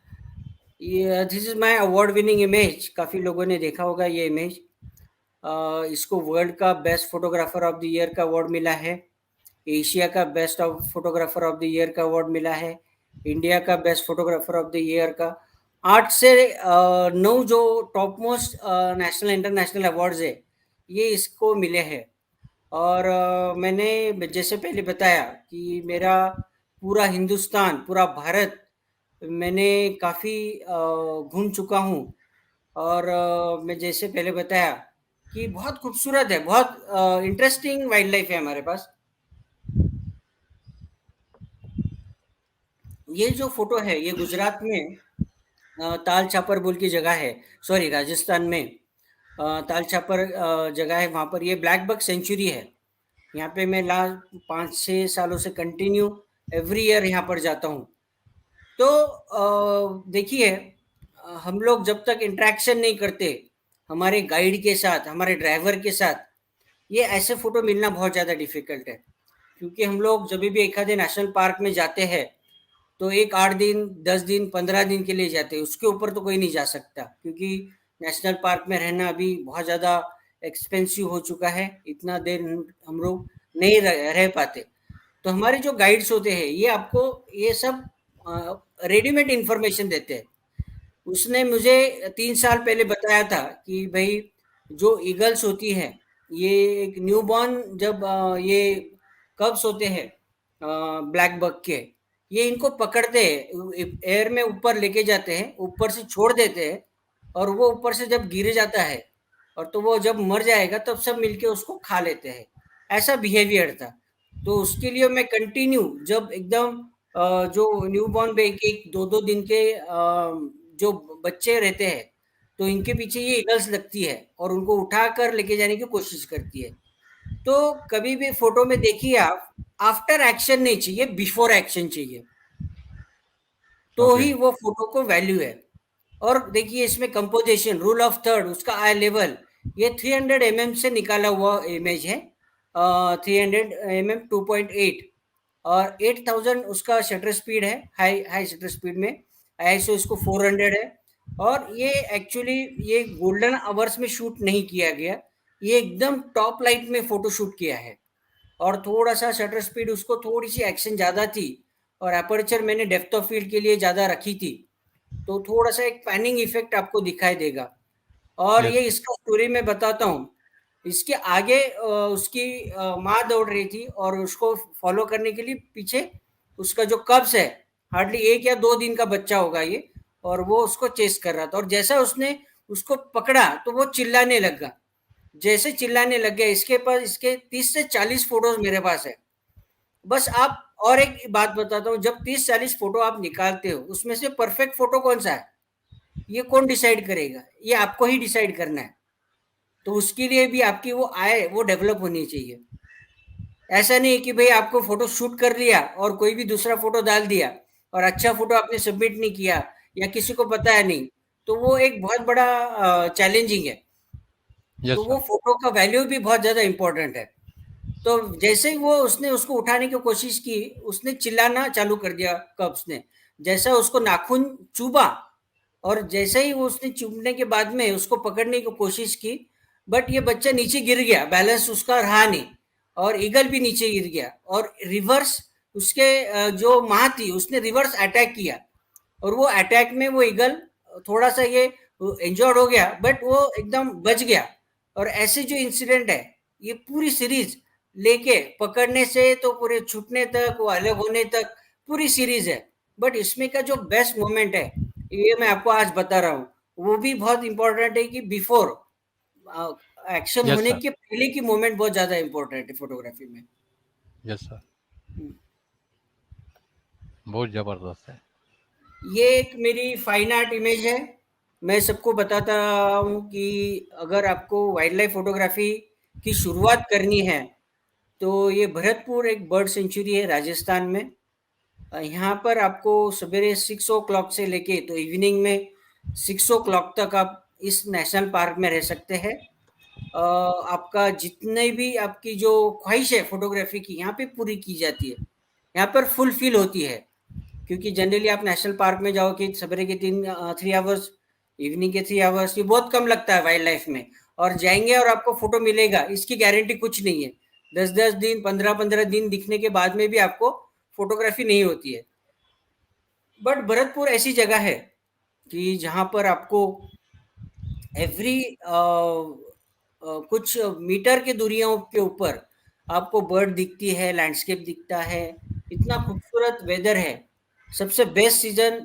ये this is my award winning image, काफ़ी लोगों ने देखा होगा ये इमेज। इसको वर्ल्ड का best photographer of the year का अवार्ड मिला है, एशिया का best of photographer of the year का अवार्ड मिला है, इंडिया का best photographer of the year का। 8 से 9 जो top most national international awards है, ये इसको मिले हैं। और मैंने जैसे पहले बताया कि मेरा पूरा हिंदुस्तान, पूरा भारत मैंने काफ़ी घूम चुका हूँ और मैं जैसे पहले बताया कि बहुत खूबसूरत है, बहुत इंटरेस्टिंग वाइल्ड लाइफ है हमारे पास। ये जो फ़ोटो है, ये गुजरात में ताल छापर बोल की जगह है, सॉरी राजस्थान में ताल छापर जगह है, वहाँ पर ये ब्लैक बक सेंचुरी है। यहाँ पे मैं लास्ट 5-6 सालों से कंटिन्यू एवरी ईयर यहाँ पर जाता हूँ। तो देखिए हम लोग जब तक इंटरेक्शन नहीं करते, हमारे गाइड के साथ, हमारे ड्राइवर के साथ, ये ऐसे फ़ोटो मिलना बहुत ज़्यादा डिफ़िकल्ट है। क्योंकि हम लोग जभी भी एक आधे नेशनल पार्क में जाते हैं, तो एक 8 दिन, 10 दिन, 15 दिन के लिए जाते हैं, उसके ऊपर तो कोई नहीं जा सकता क्योंकि नेशनल पार्क में रहना अभी बहुत ज़्यादा एक्सपेंसिव हो चुका है, इतना देर हम लोग नहीं रह रह पाते। तो हमारे जो गाइड्स होते हैं ये आपको ये सब रेडीमेड इंफॉर्मेशन देते हैं। उसने मुझे 3 साल पहले बताया था कि भाई जो ईगल्स होती है ये एक न्यूबॉर्न जब ये कब्स होते हैं ब्लैक बक के, ये इनको पकड़ते हैं एयर में ऊपर लेके जाते हैं, ऊपर से छोड़ देते हैं और वो ऊपर से जब गिर जाता है और तो वो जब मर जाएगा तब सब मिलके उसको खा लेते हैं। ऐसा बिहेवियर था। तो उसके लिए मैं कंटिन्यू जब एकदम जो न्यूबॉर्न बेबी एक दो दो दिन के जो बच्चे रहते हैं तो इनके पीछे ये ईगल्स लगती है और उनको उठा कर लेके जाने की कोशिश करती है। तो कभी भी फोटो में देखिए आप, आफ्टर एक्शन नहीं चाहिए, बिफोर एक्शन चाहिए, तो ओके। ही वो फोटो को वैल्यू है। और देखिए इसमें कंपोजिशन रूल ऑफ थर्ड, उसका आई लेवल, ये 300 mm से निकाला हुआ इमेज है। 300 mm 2.8 और 8000 उसका शटर स्पीड है, हाई हाई शटर स्पीड में। आईएसओ इसको 400 है। और ये एक्चुअली ये गोल्डन आवर्स में शूट नहीं किया गया, ये एकदम टॉप लाइट में फोटो शूट किया है। और थोड़ा सा शटर स्पीड उसको थोड़ी सी एक्शन ज़्यादा थी और अपर्चर मैंने डेप्थ ऑफ फील्ड के लिए ज़्यादा रखी थी, तो थोड़ा सा एक पैनिंग इफेक्ट आपको दिखाई देगा। और ये यस। इसका स्टोरी मैं बताता हूँ। इसके आगे उसकी माँ दौड़ रही थी और उसको फॉलो करने के लिए पीछे उसका जो कब्स है, हार्डली 1 या 2 दिन का बच्चा होगा ये, और वो उसको चेस कर रहा था। और जैसा उसने उसको पकड़ा तो वो चिल्लाने लगा। जैसे चिल्लाने लग गया, इसके पास इसके 30 से 40 फोटोज मेरे पास है। बस आप, और एक बात बताता हूँ, जब 30-40 फोटो आप निकालते हो उसमें से परफेक्ट फोटो कौन सा है ये कौन डिसाइड करेगा? ये आपको ही डिसाइड करना है। तो उसके लिए भी आपकी वो आय वो डेवलप होनी चाहिए। ऐसा नहीं है कि भाई आपको फोटो शूट कर लिया और कोई भी दूसरा फोटो डाल दिया और अच्छा फोटो आपने सबमिट नहीं किया या किसी को पता है नहीं, तो वो एक बहुत बड़ा चैलेंजिंग है। तो यस वो सर। फोटो का वैल्यू भी बहुत ज्यादा इंपॉर्टेंट है। तो जैसे ही वो उसने उसको उठाने की कोशिश की, उसने चिल्लाना चालू कर दिया कब्स ने। जैसा उसको नाखून चुभा और जैसे ही वो उसने चुभने के बाद में उसको पकड़ने की कोशिश की, बट ये बच्चा नीचे गिर गया, बैलेंस उसका रहा नहीं और ईगल भी नीचे गिर गया और रिवर्स उसके जो माँ थी उसने रिवर्स अटैक किया और वो अटैक में वो ईगल थोड़ा सा ये इंजर्ड हो गया बट वो एकदम बच गया। और ऐसे जो इंसिडेंट है ये पूरी सीरीज लेके पकड़ने से तो पूरे छूटने तक, वो अलग होने तक पूरी सीरीज है। बट इसमें का जो बेस्ट मोमेंट है ये मैं आपको आज बता रहा हूँ। वो भी बहुत इंपॉर्टेंट है कि बिफोर एक्शन यस होने सर। के पहले की मोमेंट बहुत ज्यादा इंपॉर्टेंट है फोटोग्राफी में। Yes sir. हम्म। बहुत जबरदस्त है। ये एक मेरी फाइन आर्ट इमेज है। मैं सबको बताता हूँ कि अगर आपको वाइल्ड लाइफ फोटोग्राफी की शुरुआत करनी है तो ये भरतपुर एक बर्ड सेंचुरी है राजस्थान में। यहाँ पर आपको सवेरे 6 o'clock से लेके तो इवनिंग में 6 o'clock तक आप इस नेशनल पार्क में रह सकते हैं। आपका जितने भी आपकी जो ख्वाहिश है फोटोग्राफी की यहाँ पे पूरी की जाती है, यहाँ पर फुलफिल होती है। क्योंकि जनरली आप नेशनल पार्क में जाओ कि सवेरे के 3 3 आवर्स, इवनिंग के 3 आवर्स, ये बहुत कम लगता है वाइल्ड लाइफ में। और जाएंगे और आपको फोटो मिलेगा इसकी गारंटी कुछ नहीं है। 10 10 दिन 15 15 दिन दिखने के बाद में भी आपको फोटोग्राफी नहीं होती है। बट भरतपुर ऐसी जगह है कि जहाँ पर आपको एवरी कुछ मीटर के दूरियों के ऊपर आपको बर्ड दिखती है, लैंडस्केप दिखता है। इतना खूबसूरत वेदर है। सबसे बेस्ट सीजन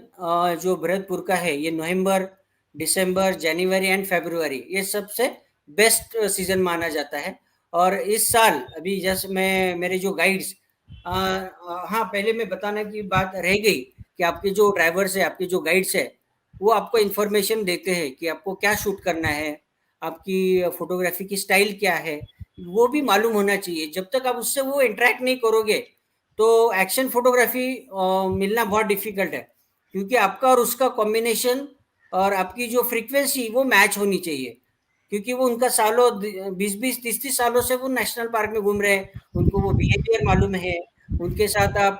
जो भरतपुर का है ये नवंबर, दिसंबर, जनवरी एंड फरवरी, ये सबसे बेस्ट सीजन माना जाता है। और इस साल अभी जैसे मैं मेरे जो गाइड्स, हाँ पहले मैं बताना की बात रह गई कि आपके जो ड्राइवर्स है, आपके जो गाइड्स है, वो आपको इन्फॉर्मेशन देते हैं कि आपको क्या शूट करना है, आपकी फोटोग्राफी की स्टाइल क्या है, वो भी मालूम होना चाहिए। जब तक आप उससे वो इंटरेक्ट नहीं करोगे तो एक्शन फोटोग्राफी मिलना बहुत डिफिकल्ट है। क्योंकि आपका और उसका कॉम्बिनेशन और आपकी जो फ्रीक्वेंसी वो मैच होनी चाहिए। क्योंकि वो उनका सालों 20 20 30 30 सालों से वो नेशनल पार्क में घूम रहे हैं, उनको वो बिहेवियर मालूम है। उनके साथ आप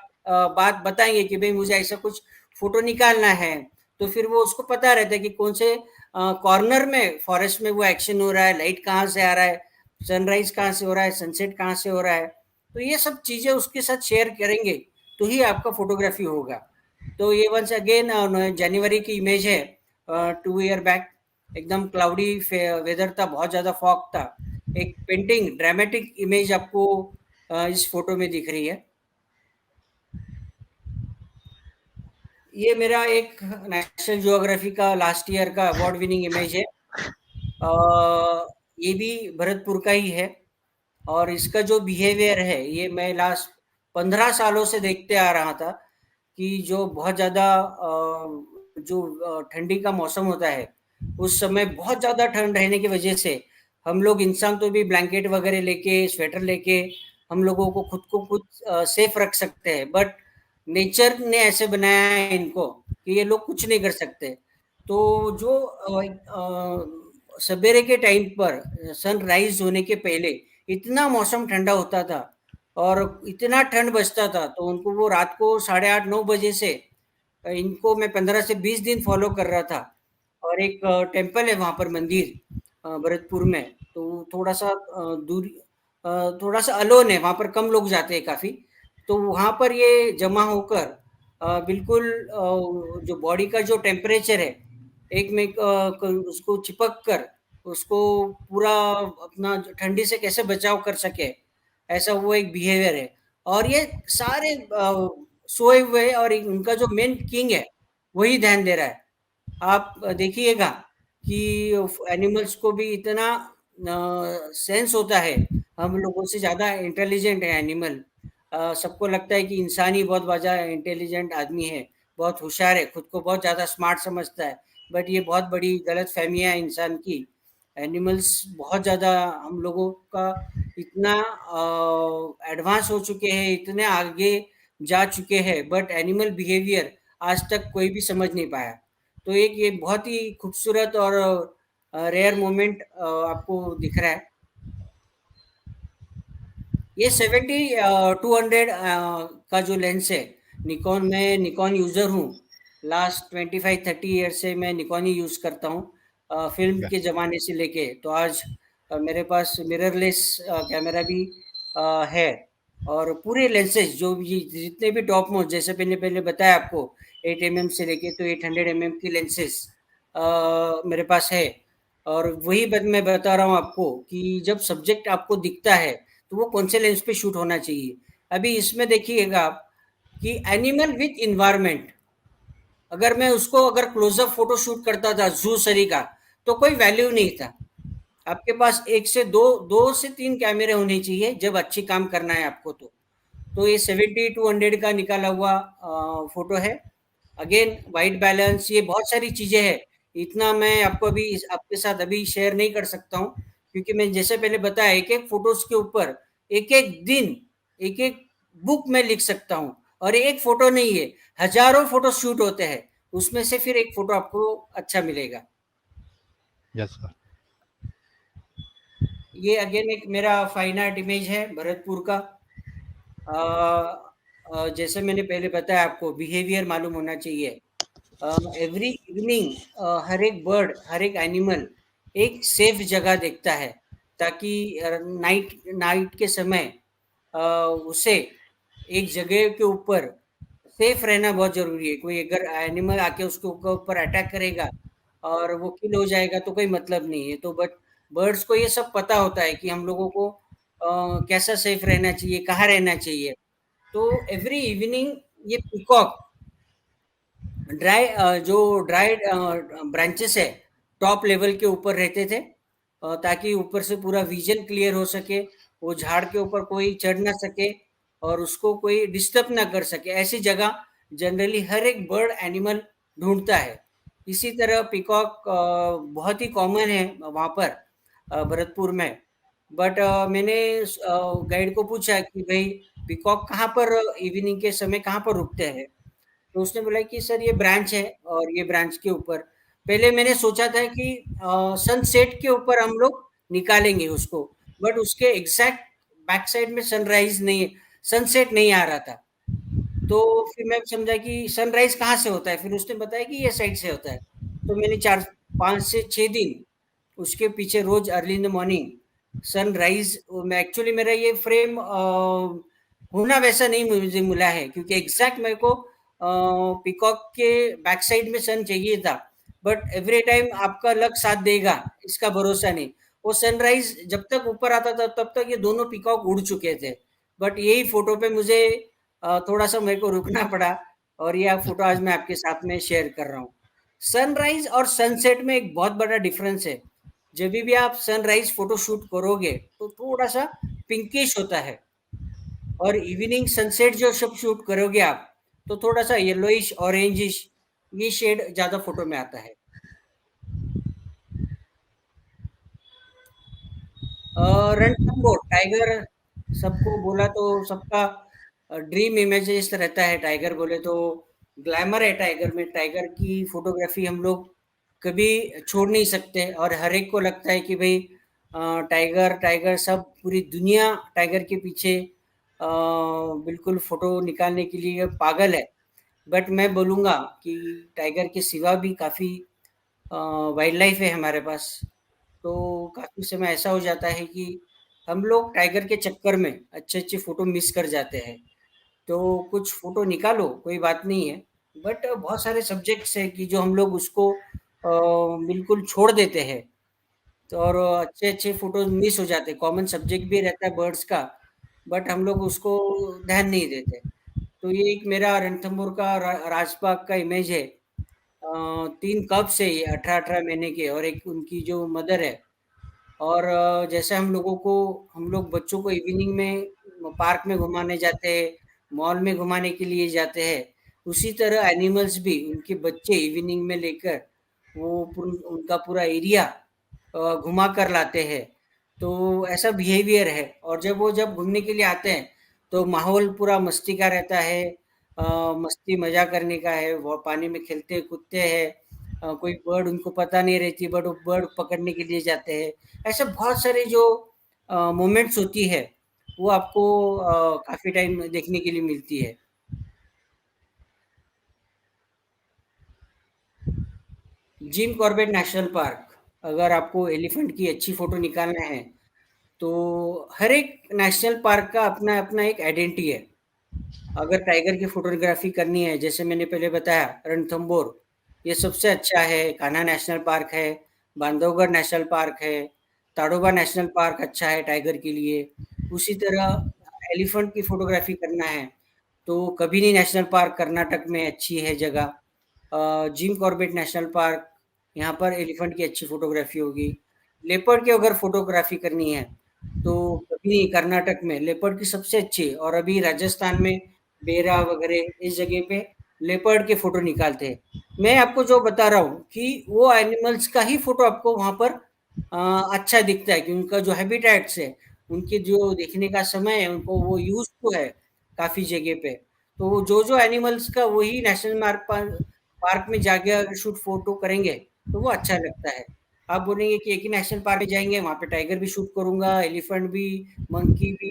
बात बताएंगे कि भाई मुझे ऐसा कुछ फोटो निकालना है, तो फिर वो उसको पता रहता है कि कौन से कॉर्नर में फॉरेस्ट में वो एक्शन हो रहा है, लाइट कहाँ से आ रहा है, सनराइज कहाँ से हो रहा है, सनसेट कहाँ से हो रहा है। तो ये सब चीज़ें उसके साथ शेयर करेंगे, तो ही आपका फ़ोटोग्राफ़ी होगा। तो ये वन्स अगेन जनवरी की इमेज है, 2 ईयर बैक, एकदम क्लाउडी वेदर था, बहुत ज़्यादा फॉग था। एक पेंटिंग ड्रामेटिक इमेज आपको इस फ़ोटो में दिख रही है। ये मेरा एक नेशनल ज्योग्राफी का लास्ट ईयर का अवार्ड विनिंग इमेज है। ये भी भरतपुर का ही है, और इसका जो बिहेवियर है, ये मैं लास्ट 15 सालों से देखते आ रहा था कि जो बहुत ज़्यादा जो ठंडी का मौसम होता है, उस समय बहुत ज़्यादा ठंड रहने की वजह से हम लोग इंसान तो भी ब्लैंकेट वगैरह लेके, स्वेटर लेके हम लोगों को खुद सेफ रख सकते हैं, बट नेचर ने ऐसे बनाया है इनको कि ये लोग कुछ नहीं कर सकते। तो जो सवेरे के टाइम पर सनराइज होने के पहले इतना मौसम ठंडा होता था और इतना ठंड बचता था, तो उनको वो रात को 8:30-9 बजे से इनको मैं 15 से 20 दिन फॉलो कर रहा था। और एक टेम्पल है वहाँ पर, मंदिर भरतपुर में, तो थोड़ा सा दूरी, थोड़ा सा अलोन है, वहाँ पर कम लोग जाते हैं काफ़ी। तो वहाँ पर ये जमा होकर बिल्कुल जो बॉडी का जो टेम्परेचर है, एक में उसको चिपक कर उसको पूरा अपना ठंडी से कैसे बचाव कर सके, ऐसा वो एक बिहेवियर है। और ये सारे सोए हुए हैं, और उनका जो मेन किंग है वही ध्यान दे रहा है। आप देखिएगा कि एनिमल्स को भी इतना सेंस होता है, हम लोगों से ज़्यादा इंटेलिजेंट है एनिमल। सबको लगता है कि इंसान ही बहुत ज़्यादा इंटेलिजेंट आदमी है, बहुत होशियार है, खुद को बहुत ज़्यादा स्मार्ट समझता है, बट ये बहुत बड़ी गलतफ़हमियाँ है इंसान की। एनिमल्स बहुत ज़्यादा हम लोगों का इतना एडवांस हो चुके हैं, इतने आगे जा चुके हैं, बट एनिमल बिहेवियर आज तक कोई भी समझ नहीं पाया। तो एक ये बहुत ही खूबसूरत और रेयर मोमेंट आपको दिख रहा है। ये 70-200 का जो लेंस है, निकॉन, मैं निकॉन यूज़र हूँ। लास्ट 25-30 ईयर से मैं निकॉन ही यूज़ करता हूँ, फिल्म Yeah. के ज़माने से लेके। तो आज मेरे पास मिररलेस कैमरा भी है, और पूरे लेंसेज जो भी जितने भी टॉप मोस्ट, जैसे मैंने पहले बताया आपको, 8 एमएम से लेके तो 800 एमएम की लेंसेज मेरे पास है। और वही मैं बता रहा हूँ आपको कि जब सब्जेक्ट आपको दिखता है, तो वो कौन से लेंस पे शूट होना चाहिए। अभी इसमें देखिएगा आप कि एनिमल विथ इन्वायरमेंट, अगर मैं उसको अगर क्लोजअप फोटो शूट करता था जू सरी का, तो कोई वैल्यू नहीं था। आपके पास एक से दो से तीन कैमरे होने चाहिए जब अच्छी काम करना है आपको। तो ये 70-200 का निकाला हुआ फोटो है। अगेन वाइट बैलेंस, ये बहुत सारी चीजें हैं, इतना मैं आपको अभी आपके साथ अभी शेयर नहीं कर सकता हूँ, क्योंकि मैं जैसे पहले बताया, एक एक फोटोज के ऊपर एक एक दिन, एक एक बुक में लिख सकता हूँ। और एक फोटो नहीं है, हजारों फोटो शूट होते हैं, उसमें से फिर एक फोटो आपको अच्छा मिलेगा। Yes, sir. ये अगेन एक मेरा फाइन आर्ट इमेज है भरतपुर का। जैसे मैंने पहले बताया, आपको बिहेवियर मालूम होना चाहिए। एवरी इवनिंग हर एक बर्ड, हर एक एनिमल एक सेफ जगह देखता है, ताकि नाइट नाइट के समय उसे एक जगह के ऊपर सेफ रहना बहुत जरूरी है। कोई अगर एनिमल आके उसके ऊपर अटैक करेगा और वो किल हो जाएगा, तो कोई मतलब नहीं है। तो बट बर्ड्स को ये सब पता होता है कि हम लोगों को कैसा सेफ रहना चाहिए, कहाँ रहना चाहिए। तो एवरी इवनिंग ये पीकॉक जो ड्राई ब्रांचेस है, टॉप लेवल के ऊपर रहते थे, ताकि ऊपर से पूरा विजन क्लियर हो सके, वो झाड़ के ऊपर कोई चढ़ ना सके और उसको कोई डिस्टर्ब ना कर सके। ऐसी जगह जनरली हर एक बर्ड एनिमल ढूंढता है। इसी तरह पीकॉक बहुत ही कॉमन है वहाँ पर भरतपुर में। बट मैंने गाइड को पूछा कि भाई पीकॉक कहाँ पर इवनिंग के समय कहाँ पर रुकते हैं। तो उसने बोला कि सर ये ब्रांच है, और ये ब्रांच के ऊपर, पहले मैंने सोचा था कि सनसेट के ऊपर हम लोग निकालेंगे उसको, बट उसके एग्जैक्ट बैक साइड में सनराइज नहीं, सनसेट नहीं आ रहा था। तो फिर मैं समझा कि सनराइज कहाँ से होता है, फिर उसने बताया कि ये साइड से होता है। तो मैंने 4-5 से 6 दिन उसके पीछे रोज early in the morning sunrise में एक्चुअली मेरा ये फ्रेम होना वैसा नहीं मुझे मिला है, क्योंकि एग्जैक्ट मेरे को पीकॉक के बैक साइड में सन चाहिए था, बट एवरी टाइम आपका लक साथ देगा इसका भरोसा नहीं। वो सनराइज जब तक ऊपर आता था तब तक ये दोनों पीकॉक उड़ चुके थे, बट यही फोटो पे मुझे थोड़ा सा मेरे को रुकना पड़ा, और यह फोटो आज मैं आपके साथ में शेयर कर रहा हूँ। सनराइज और सनसेट में एक बहुत बड़ा डिफरेंस है। जब भी आप सनराइज फोटो शूट करोगे तो थोड़ा सा पिंकिश होता है, और इवनिंग सनसेट जो सब शूट करोगे आप तो थोड़ा सा येलोइश ऑरेंजिश, ये शेड ज्यादा फोटो में आता है। रणथंभौर टाइगर, सबको बोला तो सबका ड्रीम इमेजेस रहता है। टाइगर बोले तो ग्लैमर है टाइगर में, टाइगर की फोटोग्राफी हम लोग कभी छोड़ नहीं सकते, और हर एक को लगता है कि भाई टाइगर टाइगर, सब पूरी दुनिया टाइगर के पीछे बिल्कुल फोटो निकालने के लिए पागल है। बट मैं बोलूँगा कि टाइगर के सिवा भी काफ़ी वाइल्ड लाइफ है हमारे पास। तो काफ़ी समय ऐसा हो जाता है कि हम लोग टाइगर के चक्कर में अच्छे-अच्छे फ़ोटो मिस कर जाते हैं। तो कुछ फ़ोटो निकालो, कोई बात नहीं है, बट बहुत सारे सब्जेक्ट्स हैं कि जो हम लोग उसको बिल्कुल छोड़ देते हैं। तो और अच्छे-अच्छे फ़ोटोज़ मिस हो जाते हैं। कॉमन सब्जेक्ट भी रहता है बर्ड्स का, बट हम लोग उसको ध्यान नहीं देते। तो ये एक मेरा रणथंभौर का राजबाग का इमेज है। 3 कब्स है ये 18-18 महीने के, और एक उनकी जो मदर है। और जैसे हम लोग बच्चों को इवनिंग में पार्क में घुमाने जाते हैं, मॉल में घुमाने के लिए जाते हैं, उसी तरह एनिमल्स भी उनके बच्चे इवनिंग में लेकर वो उनका पूरा एरिया घुमा कर लाते हैं। तो ऐसा बिहेवियर है, और जब घूमने के लिए आते हैं तो माहौल पूरा मस्ती का रहता है। मस्ती मजा करने का है, वो पानी में खेलते कूदते हैं। कोई बर्ड उनको पता नहीं रहती, बट वो बर्ड पकड़ने के लिए जाते हैं। ऐसे बहुत सारे जो मोमेंट्स होती है, वो आपको काफी टाइम देखने के लिए मिलती है। जिम कॉर्बेट नेशनल पार्क, अगर आपको एलिफेंट की अच्छी फोटो निकालना है तो हर एक नेशनल पार्क का अपना अपना एक आइडेंटिटी है। अगर टाइगर की फोटोग्राफी करनी है, जैसे मैंने पहले बताया रणथंभौर ये सबसे अच्छा है, कान्हा नेशनल पार्क है, बांधवगढ़ नेशनल पार्क है, ताडोबा नेशनल पार्क अच्छा है टाइगर के लिए। उसी तरह एलिफेंट की फोटोग्राफी करना है तो कबिनी नेशनल पार्क कर्नाटक में अच्छी है जगह। जिम कॉर्बेट नेशनल पार्क, यहाँ पर एलिफेंट की अच्छी फोटोग्राफी होगी। लेपर्ड की अगर फोटोग्राफी करनी है तो कभी कर्नाटक में लेपर्ड की सबसे अच्छी, और अभी राजस्थान में बेरा वगैरह इस जगह पे लेपर्ड के फोटो निकालते हैं। मैं आपको जो बता रहा हूँ कि वो एनिमल्स का ही फोटो आपको वहां पर अच्छा दिखता है, कि उनका जो हैबिटेट्स है, उनके जो देखने का समय है, उनको वो यूज तो है काफी जगह पे। तो वो जो एनिमल्स का वही नेशनल पार्क में जाके अगर शूट फोटो करेंगे तो वो अच्छा लगता है। आप बोलेंगे कि एक ही नेशनल पार्क में जाएंगे वहां पे टाइगर भी शूट करूंगा, एलिफेंट भी, मंकी भी,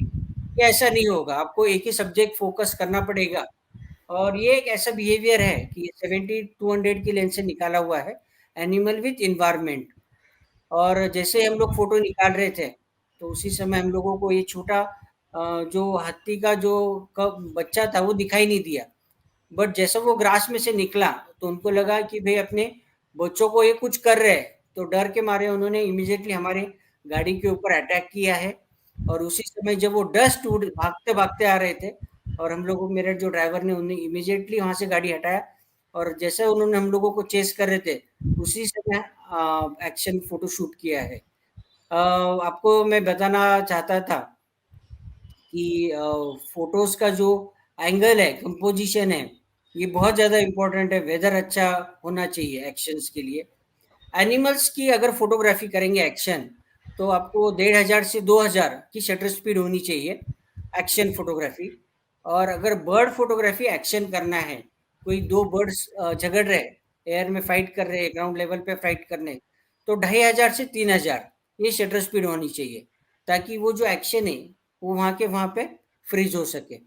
ये ऐसा नहीं होगा। आपको एक ही सब्जेक्ट फोकस करना पड़ेगा। और ये एक ऐसा बिहेवियर है कि 70-200 की लेंस से निकाला हुआ है, एनिमल विथ इन्वायरमेंट। और जैसे हम लोग फोटो निकाल रहे थे तो उसी समय हम लोगों को ये छोटा जो हाथी का जो कब बच्चा था वो दिखाई नहीं दिया, बट जैसे वो ग्रास में से निकला तो उनको लगा कि भाई अपने बच्चों को ये कुछ कर रहे हैं, तो डर के मारे उन्होंने इमीडिएटली हमारे गाड़ी के ऊपर अटैक किया है। और उसी समय जब वो डस्ट उड़ भागते भागते आ रहे थे, और हम लोगों मेरे जो ड्राइवर ने उन्हें इमीडिएटली वहां से गाड़ी हटाया, और जैसे उन्होंने हम लोगों को चेस कर रहे थे उसी समय एक्शन फोटो शूट किया है। आपको मैं बताना चाहता था कि फोटोज का जो एंगल है, कंपोजिशन है, ये बहुत ज्यादा इंपॉर्टेंट है। वेदर अच्छा होना चाहिए एक्शंस के लिए। एनिमल्स की अगर फोटोग्राफी करेंगे एक्शन, तो आपको 1,500 से 2,000 की शटर स्पीड होनी चाहिए एक्शन फोटोग्राफी। और अगर बर्ड फोटोग्राफी एक्शन करना है, कोई दो बर्ड्स झगड़ रहे, एयर में फाइट कर रहे, ग्राउंड लेवल पे फाइट करने, तो 2,500 से 3,000 ये शटर स्पीड होनी चाहिए, ताकि वो जो एक्शन है वो वहां के वहां पे फ्रीज हो सके।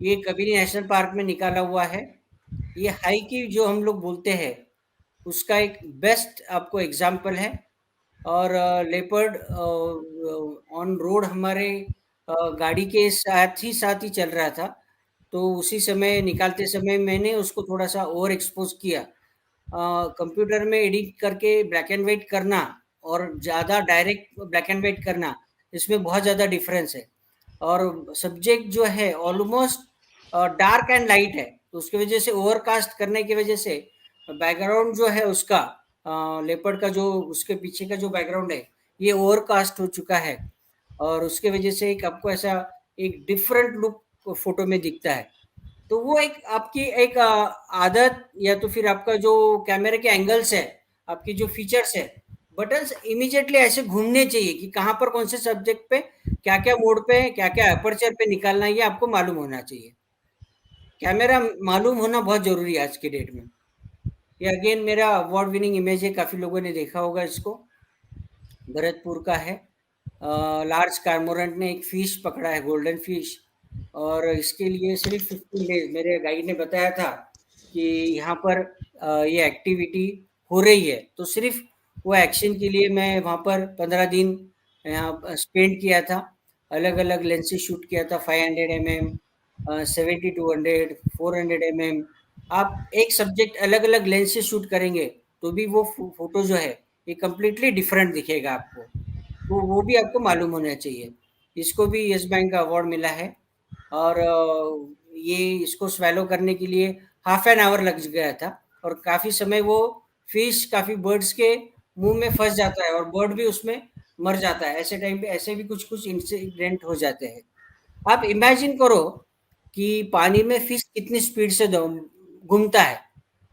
ये कबीरी नेशनल पार्क में निकाला हुआ है। ये हाइकी जो हम लोग बोलते हैं उसका एक बेस्ट आपको एग्जाम्पल है। और लेपर्ड ऑन रोड हमारे गाड़ी के साथ ही चल रहा था। तो उसी समय निकालते समय मैंने उसको थोड़ा-सा ओवर एक्सपोज़ किया। कंप्यूटर में एडिट करके ब्लैक एंड व्हाइट करना और ज़्यादा डायरेक्ट ब्लैक एंड व्हाइट करना, इसमें बहुत ज़्यादा डिफ़रेंस है। और सब्जेक्ट जो है ऑलमोस्ट डार्क एंड लाइट है, तो उसकी वजह से ओवरकास्ट करने की वजह से बैकग्राउंड जो है उसका लेपर्ड का जो उसके पीछे का जो बैकग्राउंड है, ये ओवरकास्ट हो चुका है और उसके वजह से एक आपको ऐसा एक डिफरेंट लुक फ़ोटो में दिखता है। तो वो एक आपकी एक आदत या तो फिर आपका जो कैमरे के एंगल्स है, आपकी जो फीचर्स है, बटन्स इमीडिएटली ऐसे घूमने चाहिए कि कहाँ पर कौन से सब्जेक्ट पे क्या-क्या मोड पे, क्या-क्या अपर्चर पे निकालना है, ये आपको मालूम होना चाहिए। कैमरा मालूम होना बहुत ज़रूरी है आज की डेट में। ये अगेन मेरा अवार्ड विनिंग इमेज है, काफ़ी लोगों ने देखा होगा इसको, भरतपुर का है। लार्ज कार्मोरेंट ने एक फिश पकड़ा है, गोल्डन फिश, और इसके लिए सिर्फ 15 डेज मेरे गाइड ने बताया था कि यहाँ पर ये एक्टिविटी हो रही है, तो सिर्फ वो एक्शन के लिए मैं वहाँ पर 15 दिन यहाँ स्पेंड किया था। अलग अलग लेंसेज शूट किया था, 500 mm, 70-200, 400 mm। आप एक सब्जेक्ट अलग अलग लेंस से शूट करेंगे तो भी वो फोटो जो है ये कम्प्लीटली डिफरेंट दिखेगा आपको। तो वो भी आपको मालूम होना चाहिए। इसको भी यस बैंक का अवार्ड मिला है और ये इसको स्वैलो करने के लिए हाफ एन आवर लग गया था और काफ़ी समय वो फिश काफ़ी बर्ड्स के मुंह में फंस जाता है और बर्ड भी उसमें मर जाता है। ऐसे टाइम पे ऐसे भी कुछ कुछ इंसिडेंट हो जाते हैं। आप इमेजिन करो कि पानी में फिश कितनी स्पीड से घूमता है,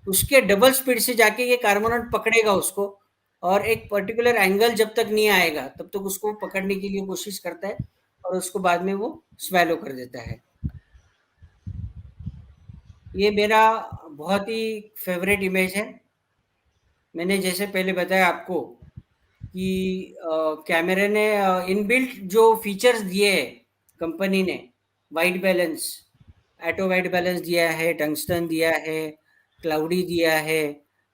उसके डबल स्पीड से जाके ये कार्बोनेट पकड़ेगा उसको और एक पर्टिकुलर एंगल जब तक नहीं आएगा तब तक उसको पकड़ने के लिए कोशिश करता है और उसको बाद में वो स्वैलो कर देता है। ये मेरा बहुत ही फेवरेट इमेज है। मैंने जैसे पहले बताया आपको कि कैमरे ने इनबिल्ट जो फीचर्स दिए हैं कंपनी ने, white balance, auto white balance दिया है, टंगस्टन दिया है, क्लाउडी दिया है,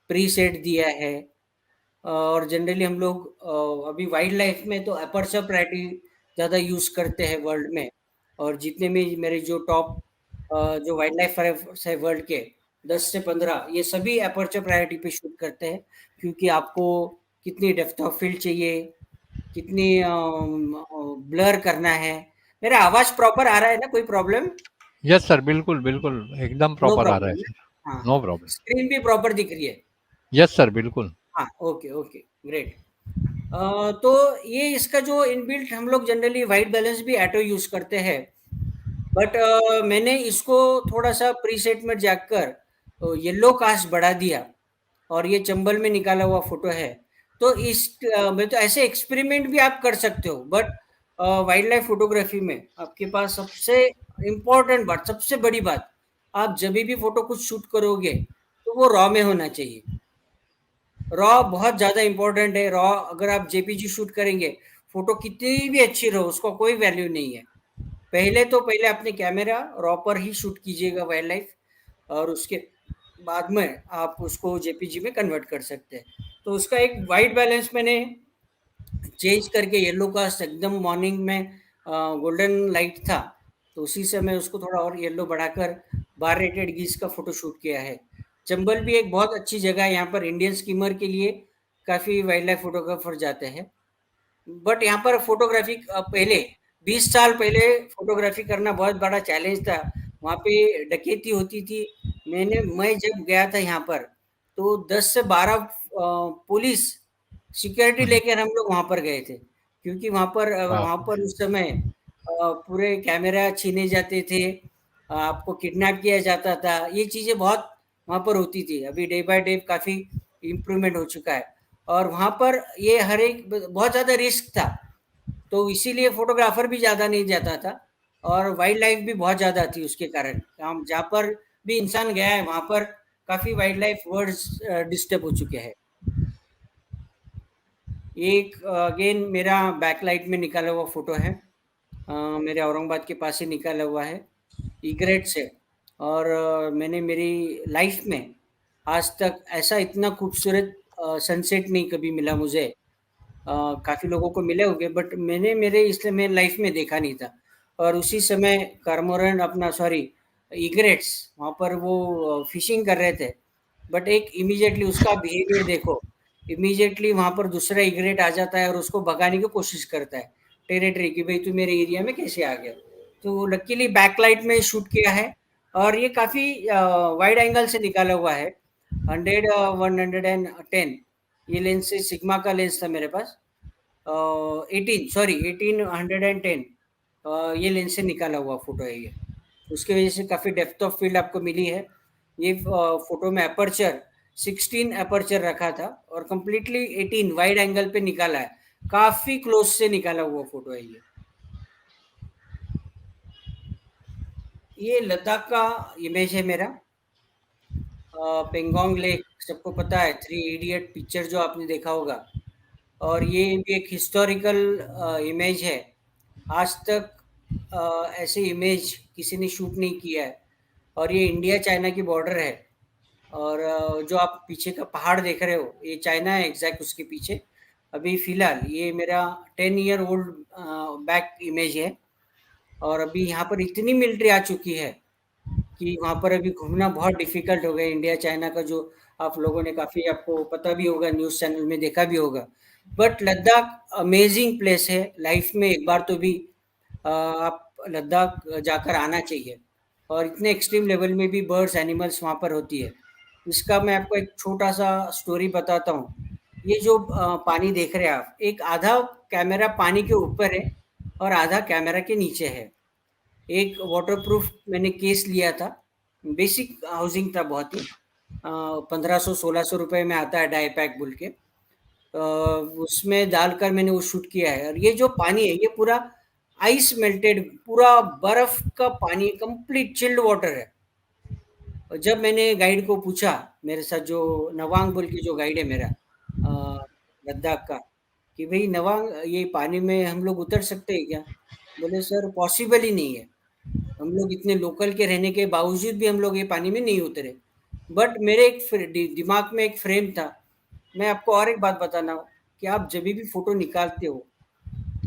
प्रीसेट दिया है। और जनरली हम लोग अभी वाइल्ड लाइफ में तो अपर्चर प्रायोरिटी ज़्यादा यूज़ करते हैं वर्ल्ड में। और जितने भी मेरे जो टॉप जो वाइल्ड लाइफ है वर्ल्ड के 10 से 15 ये सभी अपर्चर प्रायोरिटी पे शूट करते हैं, क्योंकि आपको कितनी डेप्थ ऑफ फील्ड चाहिए, कितनी ब्लर करना है। मेरा आवाज़ प्रॉपर आ रहा है ना, कोई प्रॉब्लम? यस सर, बिल्कुल बिल्कुल एकदम नो प्रॉपर आ रहा है प्रॉब्लम सर। ना? हाँ, नो हाँ। प्रॉब्लम। स्क्रीन भी प्रॉपर दिख रही है? यस सर, बिल्कुल। हाँ, ओके, ओके, ग्रेट। तो ये इसका जो इनबिल्ट हम लोग जनरली व्हाइट बैलेंस भी ऑटो यूज़ करते हैं, बट मैंने इसको थोड़ा-सा प्रीसेट में जाकर येलो कास्ट बढ़ा दिया और ये चंबल में निकाला हुआ फ़ोटो है। तो मैं तो ऐसे एक्सपेरिमेंट भी आप कर सकते हो, बट वाइल्ड लाइफ फ़ोटोग्राफ़ी में आपके पास सबसे इम्पोर्टेंट बात, सबसे बड़ी बात, आप जभी भी फ़ोटो कुछ शूट करोगे, तो वो रॉ में होना चाहिए। रॉ बहुत ज़्यादा इम्पोर्टेंट है। रॉ अगर आप जेपीजी शूट करेंगे, फ़ोटो कितनी भी अच्छी रहो, उसका कोई वैल्यू नहीं है। पहले अपने कैमरा रॉ पर ही शूट कीजिएगा वाइल्ड लाइफ, और उसके बाद में आप उसको जेपीजी में कन्वर्ट कर सकते हैं। तो उसका एक वाइट बैलेंस मैंने चेंज करके येलो का एकदम मॉर्निंग में गोल्डन लाइट था, तो उसी से मैं उसको थोड़ा और येलो बढ़ाकर बार रेटेड गीज़ का फ़ोटो शूट किया है। चंबल भी एक बहुत अच्छी जगह है, यहाँ पर इंडियन स्कीमर के लिए काफ़ी वाइल्ड लाइफ फ़ोटोग्राफ़र जाते हैं। बट यहाँ पर फ़ोटोग्राफ़ी पहले 20 साल पहले फ़ोटोग्राफ़ी करना बहुत बड़ा चैलेंज था। वहाँ पे डकैती होती थी। मैं जब गया था यहाँ पर, तो 10 से 12 पुलिस सिक्योरिटी हम्म, लेकर हम लोग वहाँ पर गए थे। क्योंकि बाप वहाँ रे। पर उस समय पूरे कैमरा छीने जाते थे, आपको किडनैप किया जाता था। ये चीज़ें बहुत वहाँ पर होती थी। अभी डे बाय डे काफ़ी इम्प्रूवमेंट हो चुका है। और वहाँ पर ये हर एक बहुत ज़्यादा रिस्क था, तो इसीलिए फ़ोटोग्राफ़र भी ज़्यादा नहीं जाता था और वाइल्ड लाइफ़ भी बहुत ज़्यादा थी उसके कारण। हम जहाँ पर भी इंसान गया है, वहाँ पर काफ़ी वाइल्ड लाइफ़ बर्ड्स डिस्टर्ब हो चुके हैं। एक अगेन मेरा बैकलाइट में निकाला हुआ फ़ोटो है। मेरे औरंगाबाद के पास ही निकाला हुआ है, इग्रेट से। और मैंने मेरी लाइफ़ में आज तक ऐसा इतना खूबसूरत सनसेट नहीं कभी मिला मुझे। काफ़ी लोगों को मिले होंगे, बट मैंने मेरे इसलिए मैं लाइफ में देखा नहीं था। और उसी समय कार्मोरन अपना सॉरी इग्रेट्स वहाँ पर वो फिशिंग कर रहे थे, बट एक इमीडिएटली उसका बिहेवियर देखो, इमीडिएटली वहाँ पर दूसरा इग्रेट आ जाता है और उसको भगाने की कोशिश करता है टेरिटरी की, भाई तू मेरे एरिया में कैसे आ गया। तो लकीली बैकलाइट में शूट किया है और ये काफ़ी वाइड एंगल से निकाला हुआ है। 100 110 ये लेंस से सिग्मा का लेंस था मेरे पास। 18 सॉरी 1810 ये लेंस से निकाला हुआ फोटो है ये। उसकी वजह से काफ़ी डेप्थ ऑफ फील्ड आपको मिली है। ये फोटो में अपर्चर 16 अपर्चर रखा था और कंप्लीटली 18 वाइड एंगल पे निकाला है। काफ़ी क्लोज से निकाला हुआ फोटो है ये लद्दाख का इमेज है मेरा। पेंगोंग लेक सबको पता है, थ्री इडियट पिक्चर जो आपने देखा होगा। और ये भी एक हिस्टोरिकल इमेज है। आज तक ऐसे इमेज किसी ने शूट नहीं किया है। और ये इंडिया चाइना की बॉर्डर है। और जो आप पीछे का पहाड़ देख रहे हो ये चाइना है एग्जैक्ट उसके पीछे। अभी फिलहाल ये मेरा 10 ईयर ओल्ड बैक इमेज है। और अभी यहाँ पर इतनी मिलिट्री आ चुकी है कि वहाँ पर अभी घूमना बहुत डिफिकल्ट हो गया। इंडिया चाइना का जो आप लोगों ने काफ़ी आपको पता भी होगा, न्यूज़ चैनल में देखा भी होगा। बट लद्दाख अमेजिंग प्लेस है, लाइफ में एक बार तो भी आप लद्दाख जाकर आना चाहिए। और इतने एक्सट्रीम लेवल में भी बर्ड्स एनिमल्स वहाँ पर होती है। इसका मैं आपको एक छोटा सा स्टोरी बताता हूँ। ये जो पानी देख रहे हैं आप, एक आधा कैमरा पानी के ऊपर है और आधा कैमरा के नीचे है। एक वाटरप्रूफ मैंने केस लिया था, बेसिक हाउसिंग था बहुत ही। 1500-1600 रुपये में आता है डाई पैक बोल के। उसमें डालकर मैंने वो शूट किया है। और ये जो पानी है ये पूरा आइस मेल्टेड, पूरा बर्फ का पानी, कंप्लीट चिल्ड वाटर है। और जब मैंने गाइड को पूछा, मेरे साथ जो नवांग बोल के जो गाइड है मेरा लद्दाख का, कि भाई नवांग ये पानी में हम लोग उतर सकते हैं क्या? बोले सर पॉसिबल ही नहीं है। हम लोग इतने लोकल के रहने के बावजूद भी हम लोग ये पानी में नहीं उतरे। बट मेरे एक दिमाग में एक फ्रेम था। मैं आपको और एक बात बताना हो कि आप जब भी फोटो निकालते हो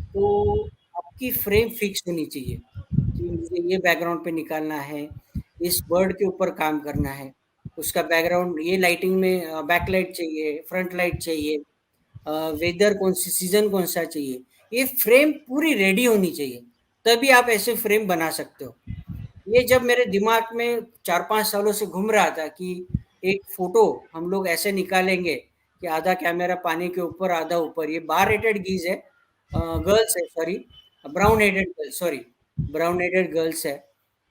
तो आपकी फ्रेम फिक्स होनी चाहिए कि मुझे ये बैकग्राउंड पे निकालना है, इस बर्ड के ऊपर काम करना है, उसका बैकग्राउंड ये लाइटिंग में बैकलाइट चाहिए, फ्रंट लाइट चाहिए, वेदर कौन सी सीजन कौन सा चाहिए, ये फ्रेम पूरी रेडी होनी चाहिए। तभी आप ऐसे फ्रेम बना सकते हो। ये जब मेरे दिमाग में 4-5 सालों से घूम रहा था कि एक फोटो हम लोग ऐसे निकालेंगे कि आधा कैमरा पानी के ऊपर आधा ऊपर। ये बार रेटेड गीज है, गर्ल्स है sorry, brown headed girls sorry, brown headed girls है।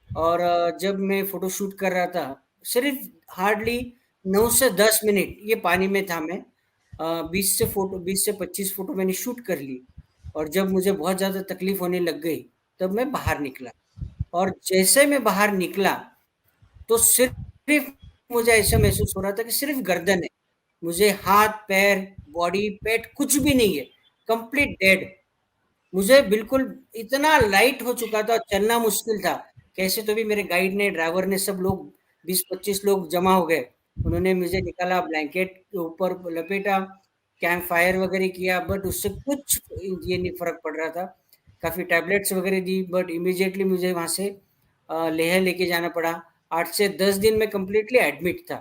और जब मैं फोटो शूट कर रहा था, सिर्फ हार्डली 9 से 10 मिनट ये पानी में था मैं। 20 से 25 फोटो मैंने शूट कर ली। और जब मुझे बहुत ज़्यादा तकलीफ होने लग गई तब मैं बाहर निकला। और जैसे मैं बाहर निकला तो सिर्फ मुझे ऐसा महसूस हो रहा था कि सिर्फ गर्दन है, मुझे हाथ पैर बॉडी पेट कुछ भी नहीं है, कंप्लीट डेड। मुझे बिल्कुल इतना लाइट हो चुका था, चलना मुश्किल था। कैसे तो भी मेरे गाइड ने, ड्राइवर ने, सब लोग 20-25 लोग जमा हो गए। उन्होंने मुझे निकाला, ब्लैंकेट के ऊपर लपेटा, कैंप फायर वगैरह किया, बट उससे कुछ ये नहीं फर्क पड़ रहा था। काफ़ी टैबलेट्स वगैरह दी, बट इमीडिएटली मुझे वहाँ से लेह लेके जाना पड़ा। 8 से 10 दिन में कंप्लीटली एडमिट था।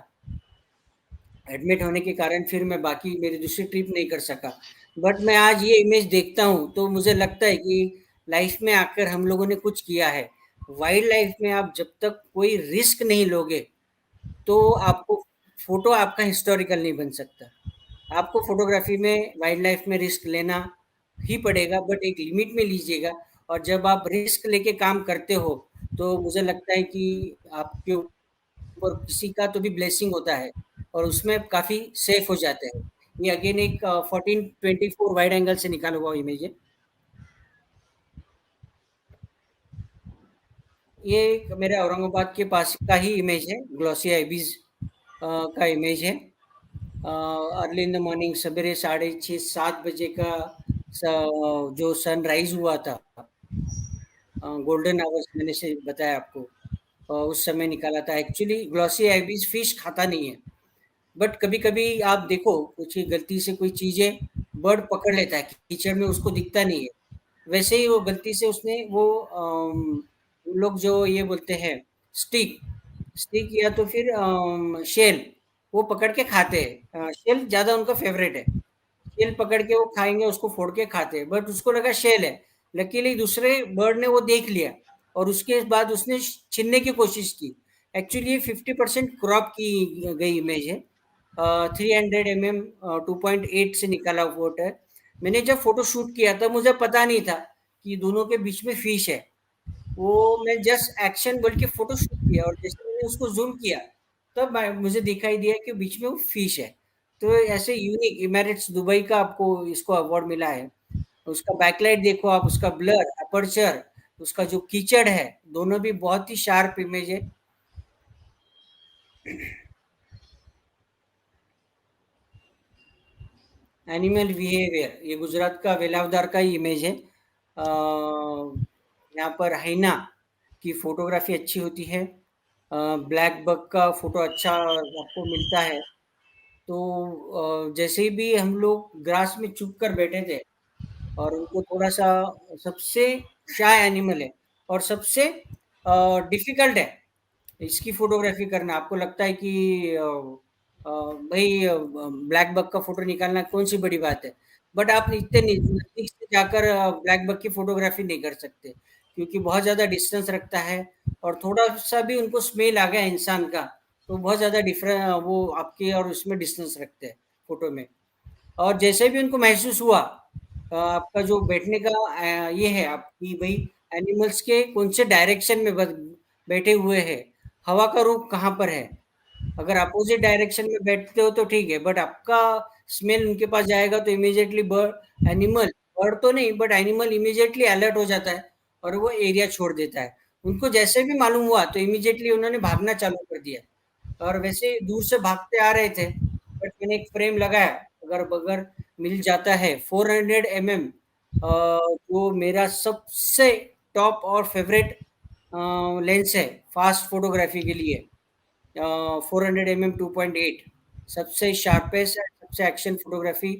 एडमिट होने के कारण फिर मैं बाकी मेरी दूसरी ट्रिप नहीं कर सका। बट मैं आज ये इमेज देखता हूँ तो मुझे लगता है कि लाइफ में आकर हम लोगों ने कुछ किया है। वाइल्ड लाइफ में आप जब तक कोई रिस्क नहीं लोगे तो आपको फोटो आपका हिस्टोरिकल नहीं बन सकता। आपको फोटोग्राफी में वाइल्ड लाइफ में रिस्क लेना ही पड़ेगा, बट एक लिमिट में लीजिएगा। और जब आप रिस्क लेके काम करते हो तो मुझे लगता है कि आपके ऊपर किसी का तो भी ब्लेसिंग होता है और उसमें काफ़ी सेफ हो जाते हैं। ये अगेन एक 1424 वाइड एंगल से निकाला हुआ इमेज है। ये एक मेरे औरंगाबाद के पास का ही इमेज है, ग्लॉसी आइबीज का इमेज है। अर्ली इन द मॉर्निंग, सवेरे 6:30-7 बजे का जो सनराइज हुआ था, गोल्डन आवर्स मैंने से बताया आपको। उस समय निकाला था। एक्चुअली ग्लॉसी आइबीज फिश खाता नहीं है, बट कभी-कभी आप देखो कुछ गलती से कोई चीज़ें बर्ड पकड़ लेता है, कीचड़ में उसको दिखता नहीं है। वैसे ही वो गलती से उसने वो उन लोग जो ये बोलते हैं स्टिक स्टिक या तो फिर शेल वो पकड़ के खाते हैं। शेल ज़्यादा उनका फ़ेवरेट है। शेल पकड़ के वो खाएँगे, उसको फोड़ के खाते हैं, बट उसको लगा शेल है। लकीली दूसरे बर्ड ने वो देख लिया और उसके बाद उसने छीनने की कोशिश की। एक्चुअली ये 50% क्रॉप की गई इमेज है। 300 एमएम 2.8 से निकाला फोटो है। मैंने जब फोटो शूट किया तब मुझे पता नहीं था कि दोनों के बीच में फिश है। वो मैं जस्ट एक्शन बोल के फोटो शूट किया और जैसे मैंने उसको ज़ूम किया, तब मुझे दिखाई दिया कि बीच में वो फिश है। तो ऐसे यूनिक इमेरेट्स दुबई का आपको इसको अवार्ड मिला है। उसका बैकलाइट देखो आप, उसका ब्लर, अपर्चर, उसका जो कीचड़ है, दोनों भी बहुत ही शार्प इमेज है। एनिमल बिहेवियर ये गुजरात का वेलावदार का ही इमेज है। यहाँ पर हाइना की फोटोग्राफी अच्छी होती है। ब्लैक बक का फोटो अच्छा आपको मिलता है। तो जैसे ही भी हम लोग ग्रास में चुप कर बैठे थे और उनको थोड़ा-सा सबसे शाय एनिमल है और सबसे डिफ़िकल्ट है इसकी फ़ोटोग्राफ़ी करना। आपको लगता है कि भई ब्लैक बक का फ़ोटो निकालना कौन-सी बड़ी बात है। बट आप इतने नज़दीक से जाकर ब्लैक बक की फ़ोटोग्राफ़ी नहीं कर सकते, क्योंकि बहुत ज़्यादा डिस्टेंस रखता है और थोड़ा-सा भी उनको स्मेल आ गया इंसान का, तो बहुत ज़्यादा वो आपके और उसमें डिस्टेंस रखते हैं फ़ोटो में। और जैसे भी उनको महसूस हुआ आपका जो बैठने का ये है आपकी भई एनिमल्स के कौन से डायरेक्शन में बैठे हुए हैं, हवा का रुख कहाँ पर है। अगर अपोज़िट डायरेक्शन में बैठते हो तो ठीक है, बट आपका स्मेल उनके पास जाएगा तो इमीडिएटली एनिमल बर्ड तो नहीं बट एनिमल इमीडिएटली अलर्ट हो जाता है और वो एरिया छोड़ देता है। उनको जैसे भी मालूम हुआ तो इमीडिएटली उन्होंने भागना चालू कर दिया और वैसे दूर से भागते आ रहे थे, बट मैंने एक फ्रेम लगाया, अगर मिल जाता है 400 एमएम जो मेरा सबसे टॉप और फेवरेट लेंस है फास्ट फोटोग्राफी के लिए। 400 एमएम 2.8 सबसे शार्पेस्ट है, सबसे एक्शन फोटोग्राफी।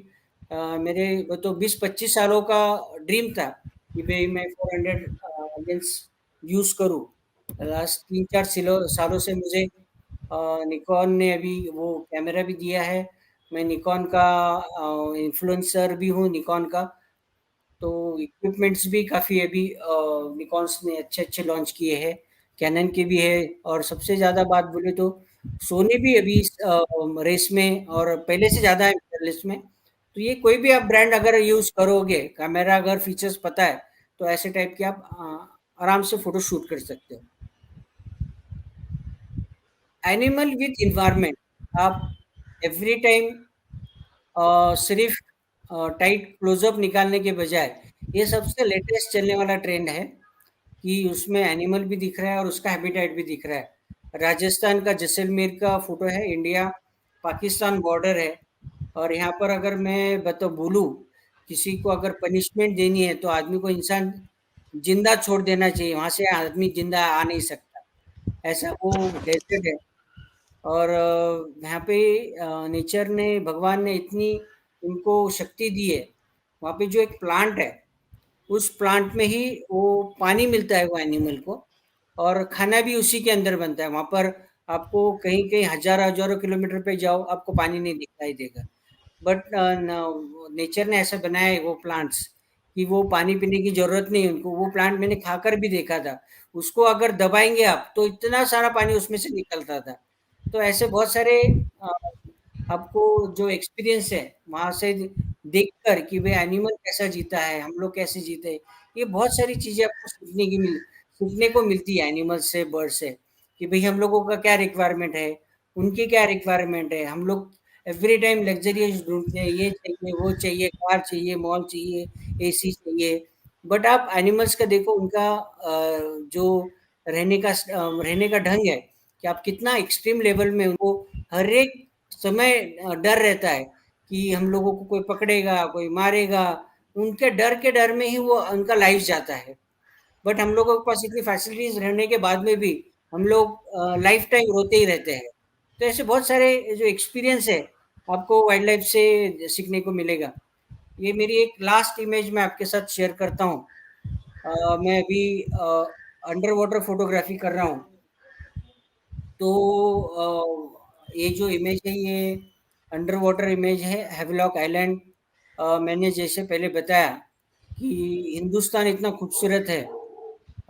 मेरे वो तो 20-25 सालों का ड्रीम था कि भाई मैं 400 लेंस यूज़ करूँ। लास्ट 3-4 सालों से मुझे निकॉन ने अभी वो कैमरा भी दिया है। मैं निकॉन का इन्फ्लुएंसर भी हूँ निकॉन का। तो इक्विपमेंट्स भी काफ़ी अभी निकॉन्स ने अच्छे-अच्छे लॉन्च किए हैं, कैनन के भी है और सबसे ज़्यादा बात बोले तो सोनी भी अभी इस रेस में और पहले से ज़्यादा है लिस्ट में। तो ये कोई भी आप ब्रांड अगर यूज़ करोगे, कैमरा अगर फीचर्स पता है, तो ऐसे टाइप के आप आराम से फ़ोटो शूट कर सकते हो। एनिमल विथ एनवायरनमेंट आप एवरी टाइम सिर्फ टाइट क्लोज़अप निकालने के बजाय ये सबसे लेटेस्ट चलने वाला ट्रेंड है कि उसमें एनिमल भी दिख रहा है और उसका हैबिटेट भी दिख रहा है। राजस्थान का जैसलमेर का फ़ोटो है, इंडिया पाकिस्तान बॉर्डर है और यहाँ पर अगर मैं बोलूँ, किसी को अगर पनिशमेंट देनी है तो आदमी को इंसान ज़िंदा छोड़ देना चाहिए, वहाँ से आदमी ज़िंदा आ नहीं सकता। ऐसा वो डेज़र्ट है। और यहाँ पे नेचर ने भगवान ने इतनी उनको शक्ति दी है। वहाँ पे जो एक प्लांट है, उस प्लांट में ही वो पानी मिलता है वो एनिमल को और खाना भी उसी के अंदर बनता है। वहाँ पर आपको कहीं-कहीं हज़ारों-हज़ारों किलोमीटर पे जाओ, आपको पानी नहीं दिखाई देगा। बट नेचर ने ऐसा बनाया है वो प्लांट्स कि वो पानी पीने की ज़रूरत नहीं है उनको। वो प्लांट मैंने खाकर भी देखा था। उसको अगर दबाएँगे आप, तो इतना सारा पानी उसमें से निकलता था। तो ऐसे बहुत सारे अ, आपको जो एक्सपीरियंस है वहाँ से देखकर कि भाई एनिमल कैसा जीता है, हम लोग कैसे जीते हैं, ये बहुत सारी चीज़ें आपको सीखने को मिलती है एनिमल से, बर्ड से कि भाई हम लोगों का क्या रिक्वायरमेंट है, उनकी क्या रिक्वायरमेंट है। हम लोग एवरी टाइम लग्ज़रियस ढूँढते हैं, ये चाहिए, वो चाहिए, कार चाहिए, मॉल चाहिए, एसी चाहिए। बट आप एनिमल्स का देखो उनका जो रहने का ढंग है कि आप कितना एक्सट्रीम लेवल में उनको हर एक समय डर रहता है कि हम लोगों को कोई पकड़ेगा, कोई मारेगा। उनके डर में ही वो उनका लाइफ जाता है। बट हम लोगों के पास इतनी फैसिलिटीज़ रहने के बाद में भी हम लोग लाइफ टाइम रोते ही रहते हैं। तो ऐसे बहुत सारे जो एक्सपीरियंस है आपको वाइल्ड लाइफ से सीखने को मिलेगा। ये मेरी एक लास्ट इमेज मैं आपके साथ शेयर करता हूँ। मैं अभी अंडर वाटर फोटोग्राफी कर रहा हूँ। तो ये जो इमेज है ये अंडर वाटर इमेज है हैवलॉक आइलैंड। मैंने जैसे पहले बताया कि हिंदुस्तान इतना खूबसूरत है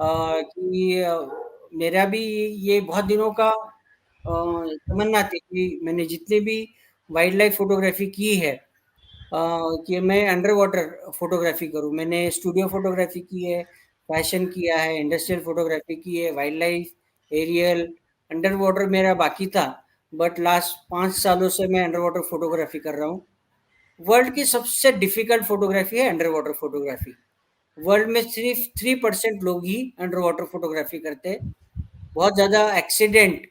कि मेरा भी ये बहुत दिनों का तमन्ना थी कि मैंने जितने भी वाइल्ड लाइफ फोटोग्राफी की है कि मैं अंडर वाटर फोटोग्राफी करूं। मैंने स्टूडियो फोटोग्राफी की है, फैशन किया है, इंडस्ट्रियल फोटोग्राफी की है, wildlife, aerial, underwater मेरा बाकी था। बट लास्ट 5 सालों से मैं अंडर वाटर फोटोग्राफी कर रहा हूँ। वर्ल्ड की सबसे डिफिकल्ट फोटोग्राफी है अंडर वाटर फोटोग्राफी। वर्ल्ड में सिर्फ 3% लोग ही अंडर वाटर फोटोग्राफी करते हैं। बहुत ज़्यादा accident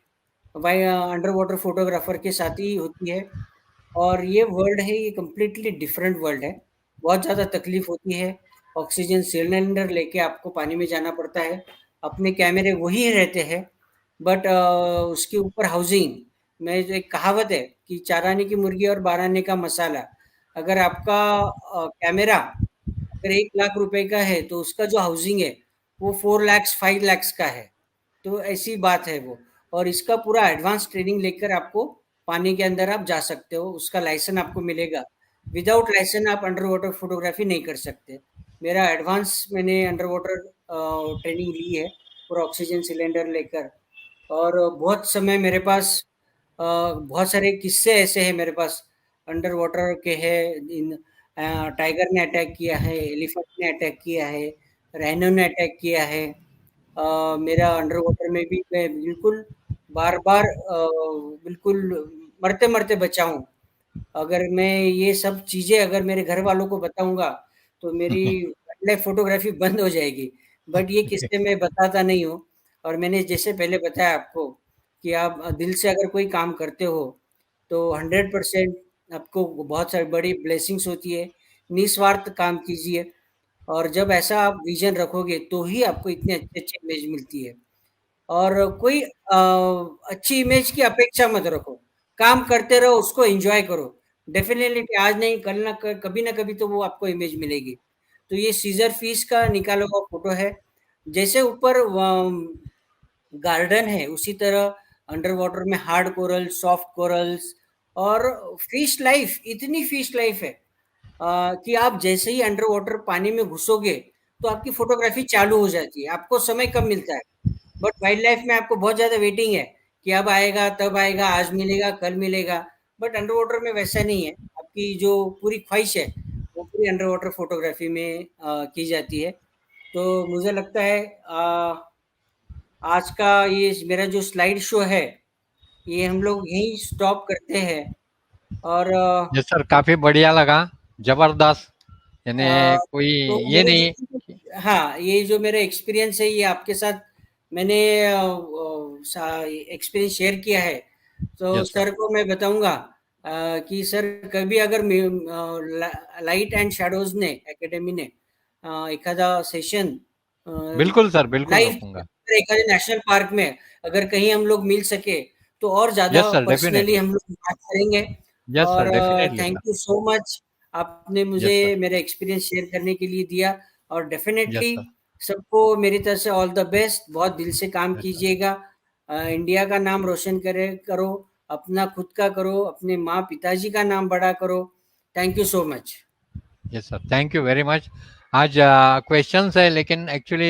why underwater photographer के साथ ही होती है। और ये वर्ल्ड है, ये कंप्लीटली डिफरेंट वर्ल्ड है। बहुत ज़्यादा तकलीफ होती है। ऑक्सीजन सिलेंडर लेके आपको पानी में जाना पड़ता है। अपने कैमरे वही रहते हैं, बट उसके ऊपर हाउसिंग में जो एक कहावत है कि 4 आने की मुर्गी और 12 आने का मसाला। अगर आपका कैमरा अगर 1 लाख रुपए का है तो उसका जो हाउसिंग है वो 4 lakhs 5 lakhs का है। तो ऐसी बात है वो। और इसका पूरा एडवांस ट्रेनिंग लेकर आपको पानी के अंदर आप जा सकते हो, उसका लाइसेंस आपको मिलेगा। विदाउट लाइसेंस आप अंडर वाटर फोटोग्राफी नहीं कर सकते। मेरा एडवांस मैंने अंडर वाटर ट्रेनिंग ली है पूरा ऑक्सीजन सिलेंडर लेकर। और बहुत समय मेरे पास बहुत सारे किस्से ऐसे हैं मेरे पास अंडर वाटर के हैं। इन टाइगर ने अटैक किया है, एलिफेंट ने अटैक किया है, राइनो ने अटैक किया है। मेरा अंडर वाटर में भी मैं बिल्कुल बार-बार बिल्कुल मरते-मरते बचा हूँ। अगर मैं ये सब चीज़ें अगर मेरे घर वालों को बताऊँगा, तो मेरी वाइल्ड लाइफ फ़ोटोग्राफ़ी बंद हो जाएगी। बट ये किस्से मैं बताता नहीं हूँ। और मैंने जैसे पहले बताया आपको कि आप दिल से अगर कोई काम करते हो, तो 100% आपको बहुत सारी बड़ी ब्लेसिंग्स होती है। निस्वार्थ काम कीजिए और जब ऐसा आप विज़न रखोगे, तो ही आपको इतने अच्छे-अच्छे इमेज मिलती है। और कोई अच्छी इमेज की अपेक्षा मत रखो। काम करते रहो, उसको एन्जॉय करो। डेफ़िनेटली आज नहीं कल ना क कभी ना कभी तो वो आपको इमेज मिलेगी। तो ये सीज़र फिश का निकाला हुआ फ़ोटो है। जैसे ऊपर गार्डन है, उसी तरह अंडर वाटर में हार्ड कोरल, सॉफ्ट कोरल्स और इतनी फिश लाइफ़ है कि आप जैसे ही अंडर वाटर पानी में घुसोगे, तो आपकी फ़ोटोग्राफ़ी चालू हो जाती है। आपको समय कम मिलता है। बट वाइल्ड लाइफ में आपको बहुत ज़्यादा वेटिंग है कि अब आएगा, तब आएगा, आज मिलेगा, कल मिलेगा। बट अंडर वाटर में वैसा नहीं है। आपकी जो पूरी ख्वाहिश है, वो पूरी अंडर वाटर फ़ोटोग्राफ़ी में की जाती है। तो मुझे लगता है आज का ये मेरा जो स्लाइड शो है, ये हम लोग यहीं स्टॉप करते हैं। और यस सर, काफ़ी बढ़िया लगा, ज़बरदस्त। यानी अ, कोई तो ये मेरे नहीं। जितने हाँ, ये जो मेरा एक्सपीरियंस है ये आपके साथ मैंने एक्सपीरियंस शेयर किया है। तो यस सर। सर को मैं बताऊंगा कि सर कभी अगर लाइट अँड शॅडोजने अकॅडमीने एखादा सेशन बिल्कुल सर, बिल्कुल लाइव रुकूँगा। एखादे नॅशनल पार्क में अगर कहीं हम लोग मिल सके, तो और ज़्यादा यस सर, पर्सनली डेफ़िनेटली। हम लोग बात करेंगे। यस और sir, definitely thank sir. You so much आपने मुझे यस सर। मेरा एक्सपीरियंस शेयर करने के लिए दिया। और यस डेफ़िनेटली सर। सबको मेरी तरफ से ऑल द बेस्ट। बहुत दिल से काम यस सर। कीजिएगा। इंडिया का नाम रोशन करो, अपना खुद का करो, अपने माँ-पिताजी का नाम बड़ा करो। Thank you so much. Yes sir, thank you very much. आज क्वेश्चंस है, लेकिन एक्चुअली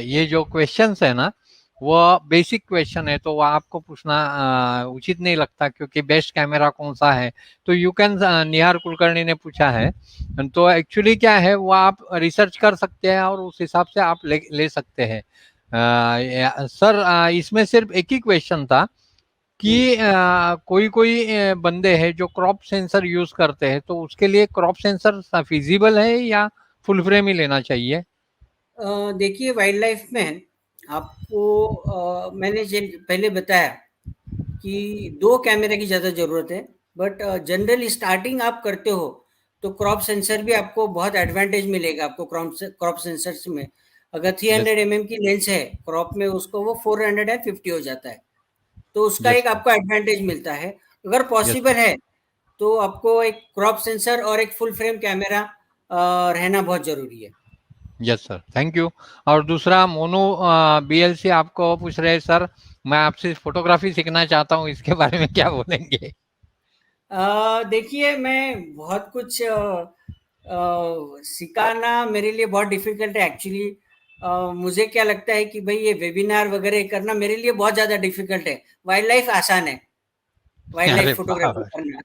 ये जो क्वेश्चंस है ना, वो बेसिक क्वेश्चन है, तो वो आपको पूछना उचित नहीं लगता, क्योंकि बेस्ट कैमरा कौन सा है। तो यू कैन, निहार कुलकर्णी ने पूछा है, तो एक्चुअली क्या है वो आप रिसर्च कर सकते हैं और उस हिसाब से आप ले सकते हैं। सर, इसमें सिर्फ एक ही क्वेश्चन था कि हुँ। कोई कोई बंदे हैं जो क्रॉप सेंसर यूज करते हैं, तो उसके लिए क्रॉप सेंसर फिजिबल है या फुल फ्रेम ही लेना चाहिए? देखिए वाइल्ड लाइफ में आपको मैंने पहले बताया कि 2 कैमरे की ज़्यादा ज़रूरत है। बट जनरली स्टार्टिंग आप करते हो, तो क्रॉप सेंसर भी आपको बहुत एडवांटेज मिलेगा आपको क्रॉप सेंसर्स में। अगर यस 300 एमएम की लेंस है क्रॉप में, उसको वो 450 हो जाता है। तो उसका यस एक सर, आपको एडवांटेज मिलता है। अगर यस पॉसिबल सर, है तो आपको एक क्रॉप सेंसर और एक फुल फ्रेम कैमरा रहना बहुत ज़रूरी है। Yes sir, thank you. और दूसरा मोनो बीएलसी आपको पूछ रहे हैं सर, मैं आपसे फोटोग्राफी सीखना चाहता हूँ, इसके बारे में क्या बोलेंगे? देखिए मैं बहुत कुछ सिखाना मेरे लिए बहुत डिफ़िकल्ट है एक्चुअली। मुझे क्या लगता है कि भई ये वेबिनार वगैरह करना मेरे लिए बहुत ज़्यादा डिफ़िकल्ट है। वाइल्ड लाइफ़ आसान है, वाइल्ड अरे लाइफ़ फ़ोटोग्राफ़ी वाह! करना।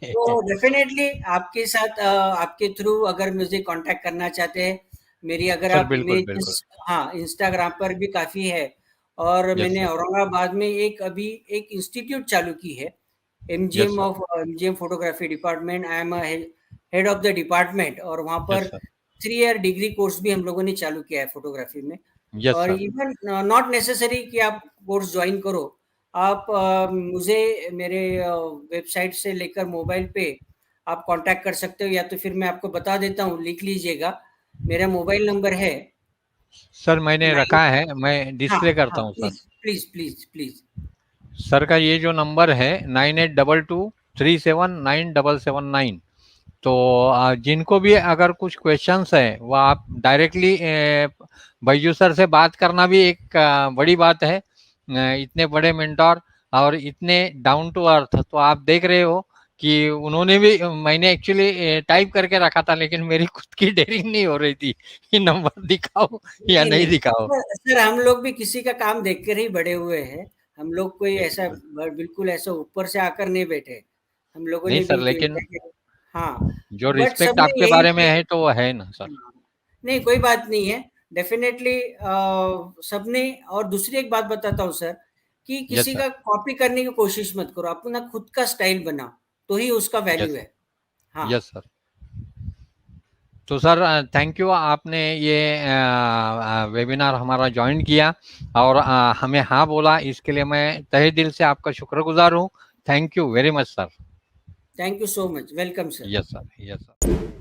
तो डेफ़िनेटली आपके साथ आपके थ्रू अगर मुझे कॉन्टैक्ट करना चाहते हैं, मेरी अगर सर आप बिल्कुल, बिल्कुल। इमेजेस हाँ, इंस्टाग्राम पर भी काफ़ी है और यस मैंने सर, औरंगाबाद में एक अभी एक इंस्टीट्यूट चालू की है। Yes sir, MGM photography department. I am head of the department और वहाँ पर yes sir, 3 year degree course भी हम लोगों ने चालू किया है फोटोग्राफी में। यस और सर, इवन नॉट नेसेसरी कि आप कोर्स ज्वाइन करो। आप मुझे मेरे वेबसाइट से लेकर मोबाइल पे आप कांटेक्ट कर सकते हो या तो फिर मैं आपको बता देता हूँ, लिख लीजिएगा। मेरा मोबाइल नंबर है सर मैंने 9। रखा है, मैं हाँ, डिस्प्ले करता हाँ, हूँ sir. Please, please, please, please. Sir का ये जो नंबर है 9822379779, तो जिनको भी अगर कुछ क्वेश्चंस है वो आप डायरेक्टली बैजू सर से बात करना भी एक बड़ी बात है। इतने बड़े मेंटोर और इतने डाउन टू अर्थ, तो आप देख रहे हो कि उन्होंने भी, मैंने एक्चुअली टाइप करके रखा था लेकिन मेरी खुद की डेयरिंग नहीं हो रही थी कि नंबर दिखाओ या नहीं, नहीं नहीं। दिखाओ। सर हम लोग भी किसी का काम देख कर ही बड़े हुए हैं। हम लोग कोई यस ऐसा सर, बिल्कुल ऐसा ऊपर से आकर नहीं बैठे। हम लोगों नहीं ने सर, भी जो लेकिन इंडिया के हाँ, जो बट रिस्पेक्ट सबने आपके यही बारे में है तो वो है ना सर। हाँ, नहीं कोई बात नहीं है। डेफ़िनेटली सबने और दूसरी एक बात बताता हूँ सर, कि यस किसी सर, का कॉपी करने की कोशिश मत करो। अपना खुद का स्टाइल बनाओ, तो ही उसका वैल्यू यस है। हाँ, यस सर। तो सर थैंक यू, आपने ये वेबिनार हमारा ज्वाइन किया और हमें हाँ बोला, इसके लिए मैं तहे दिल से आपका शुक्रगुजार हूँ। Thank you very much sir. Thank you so much. Welcome sir. Yes sir, yes sir.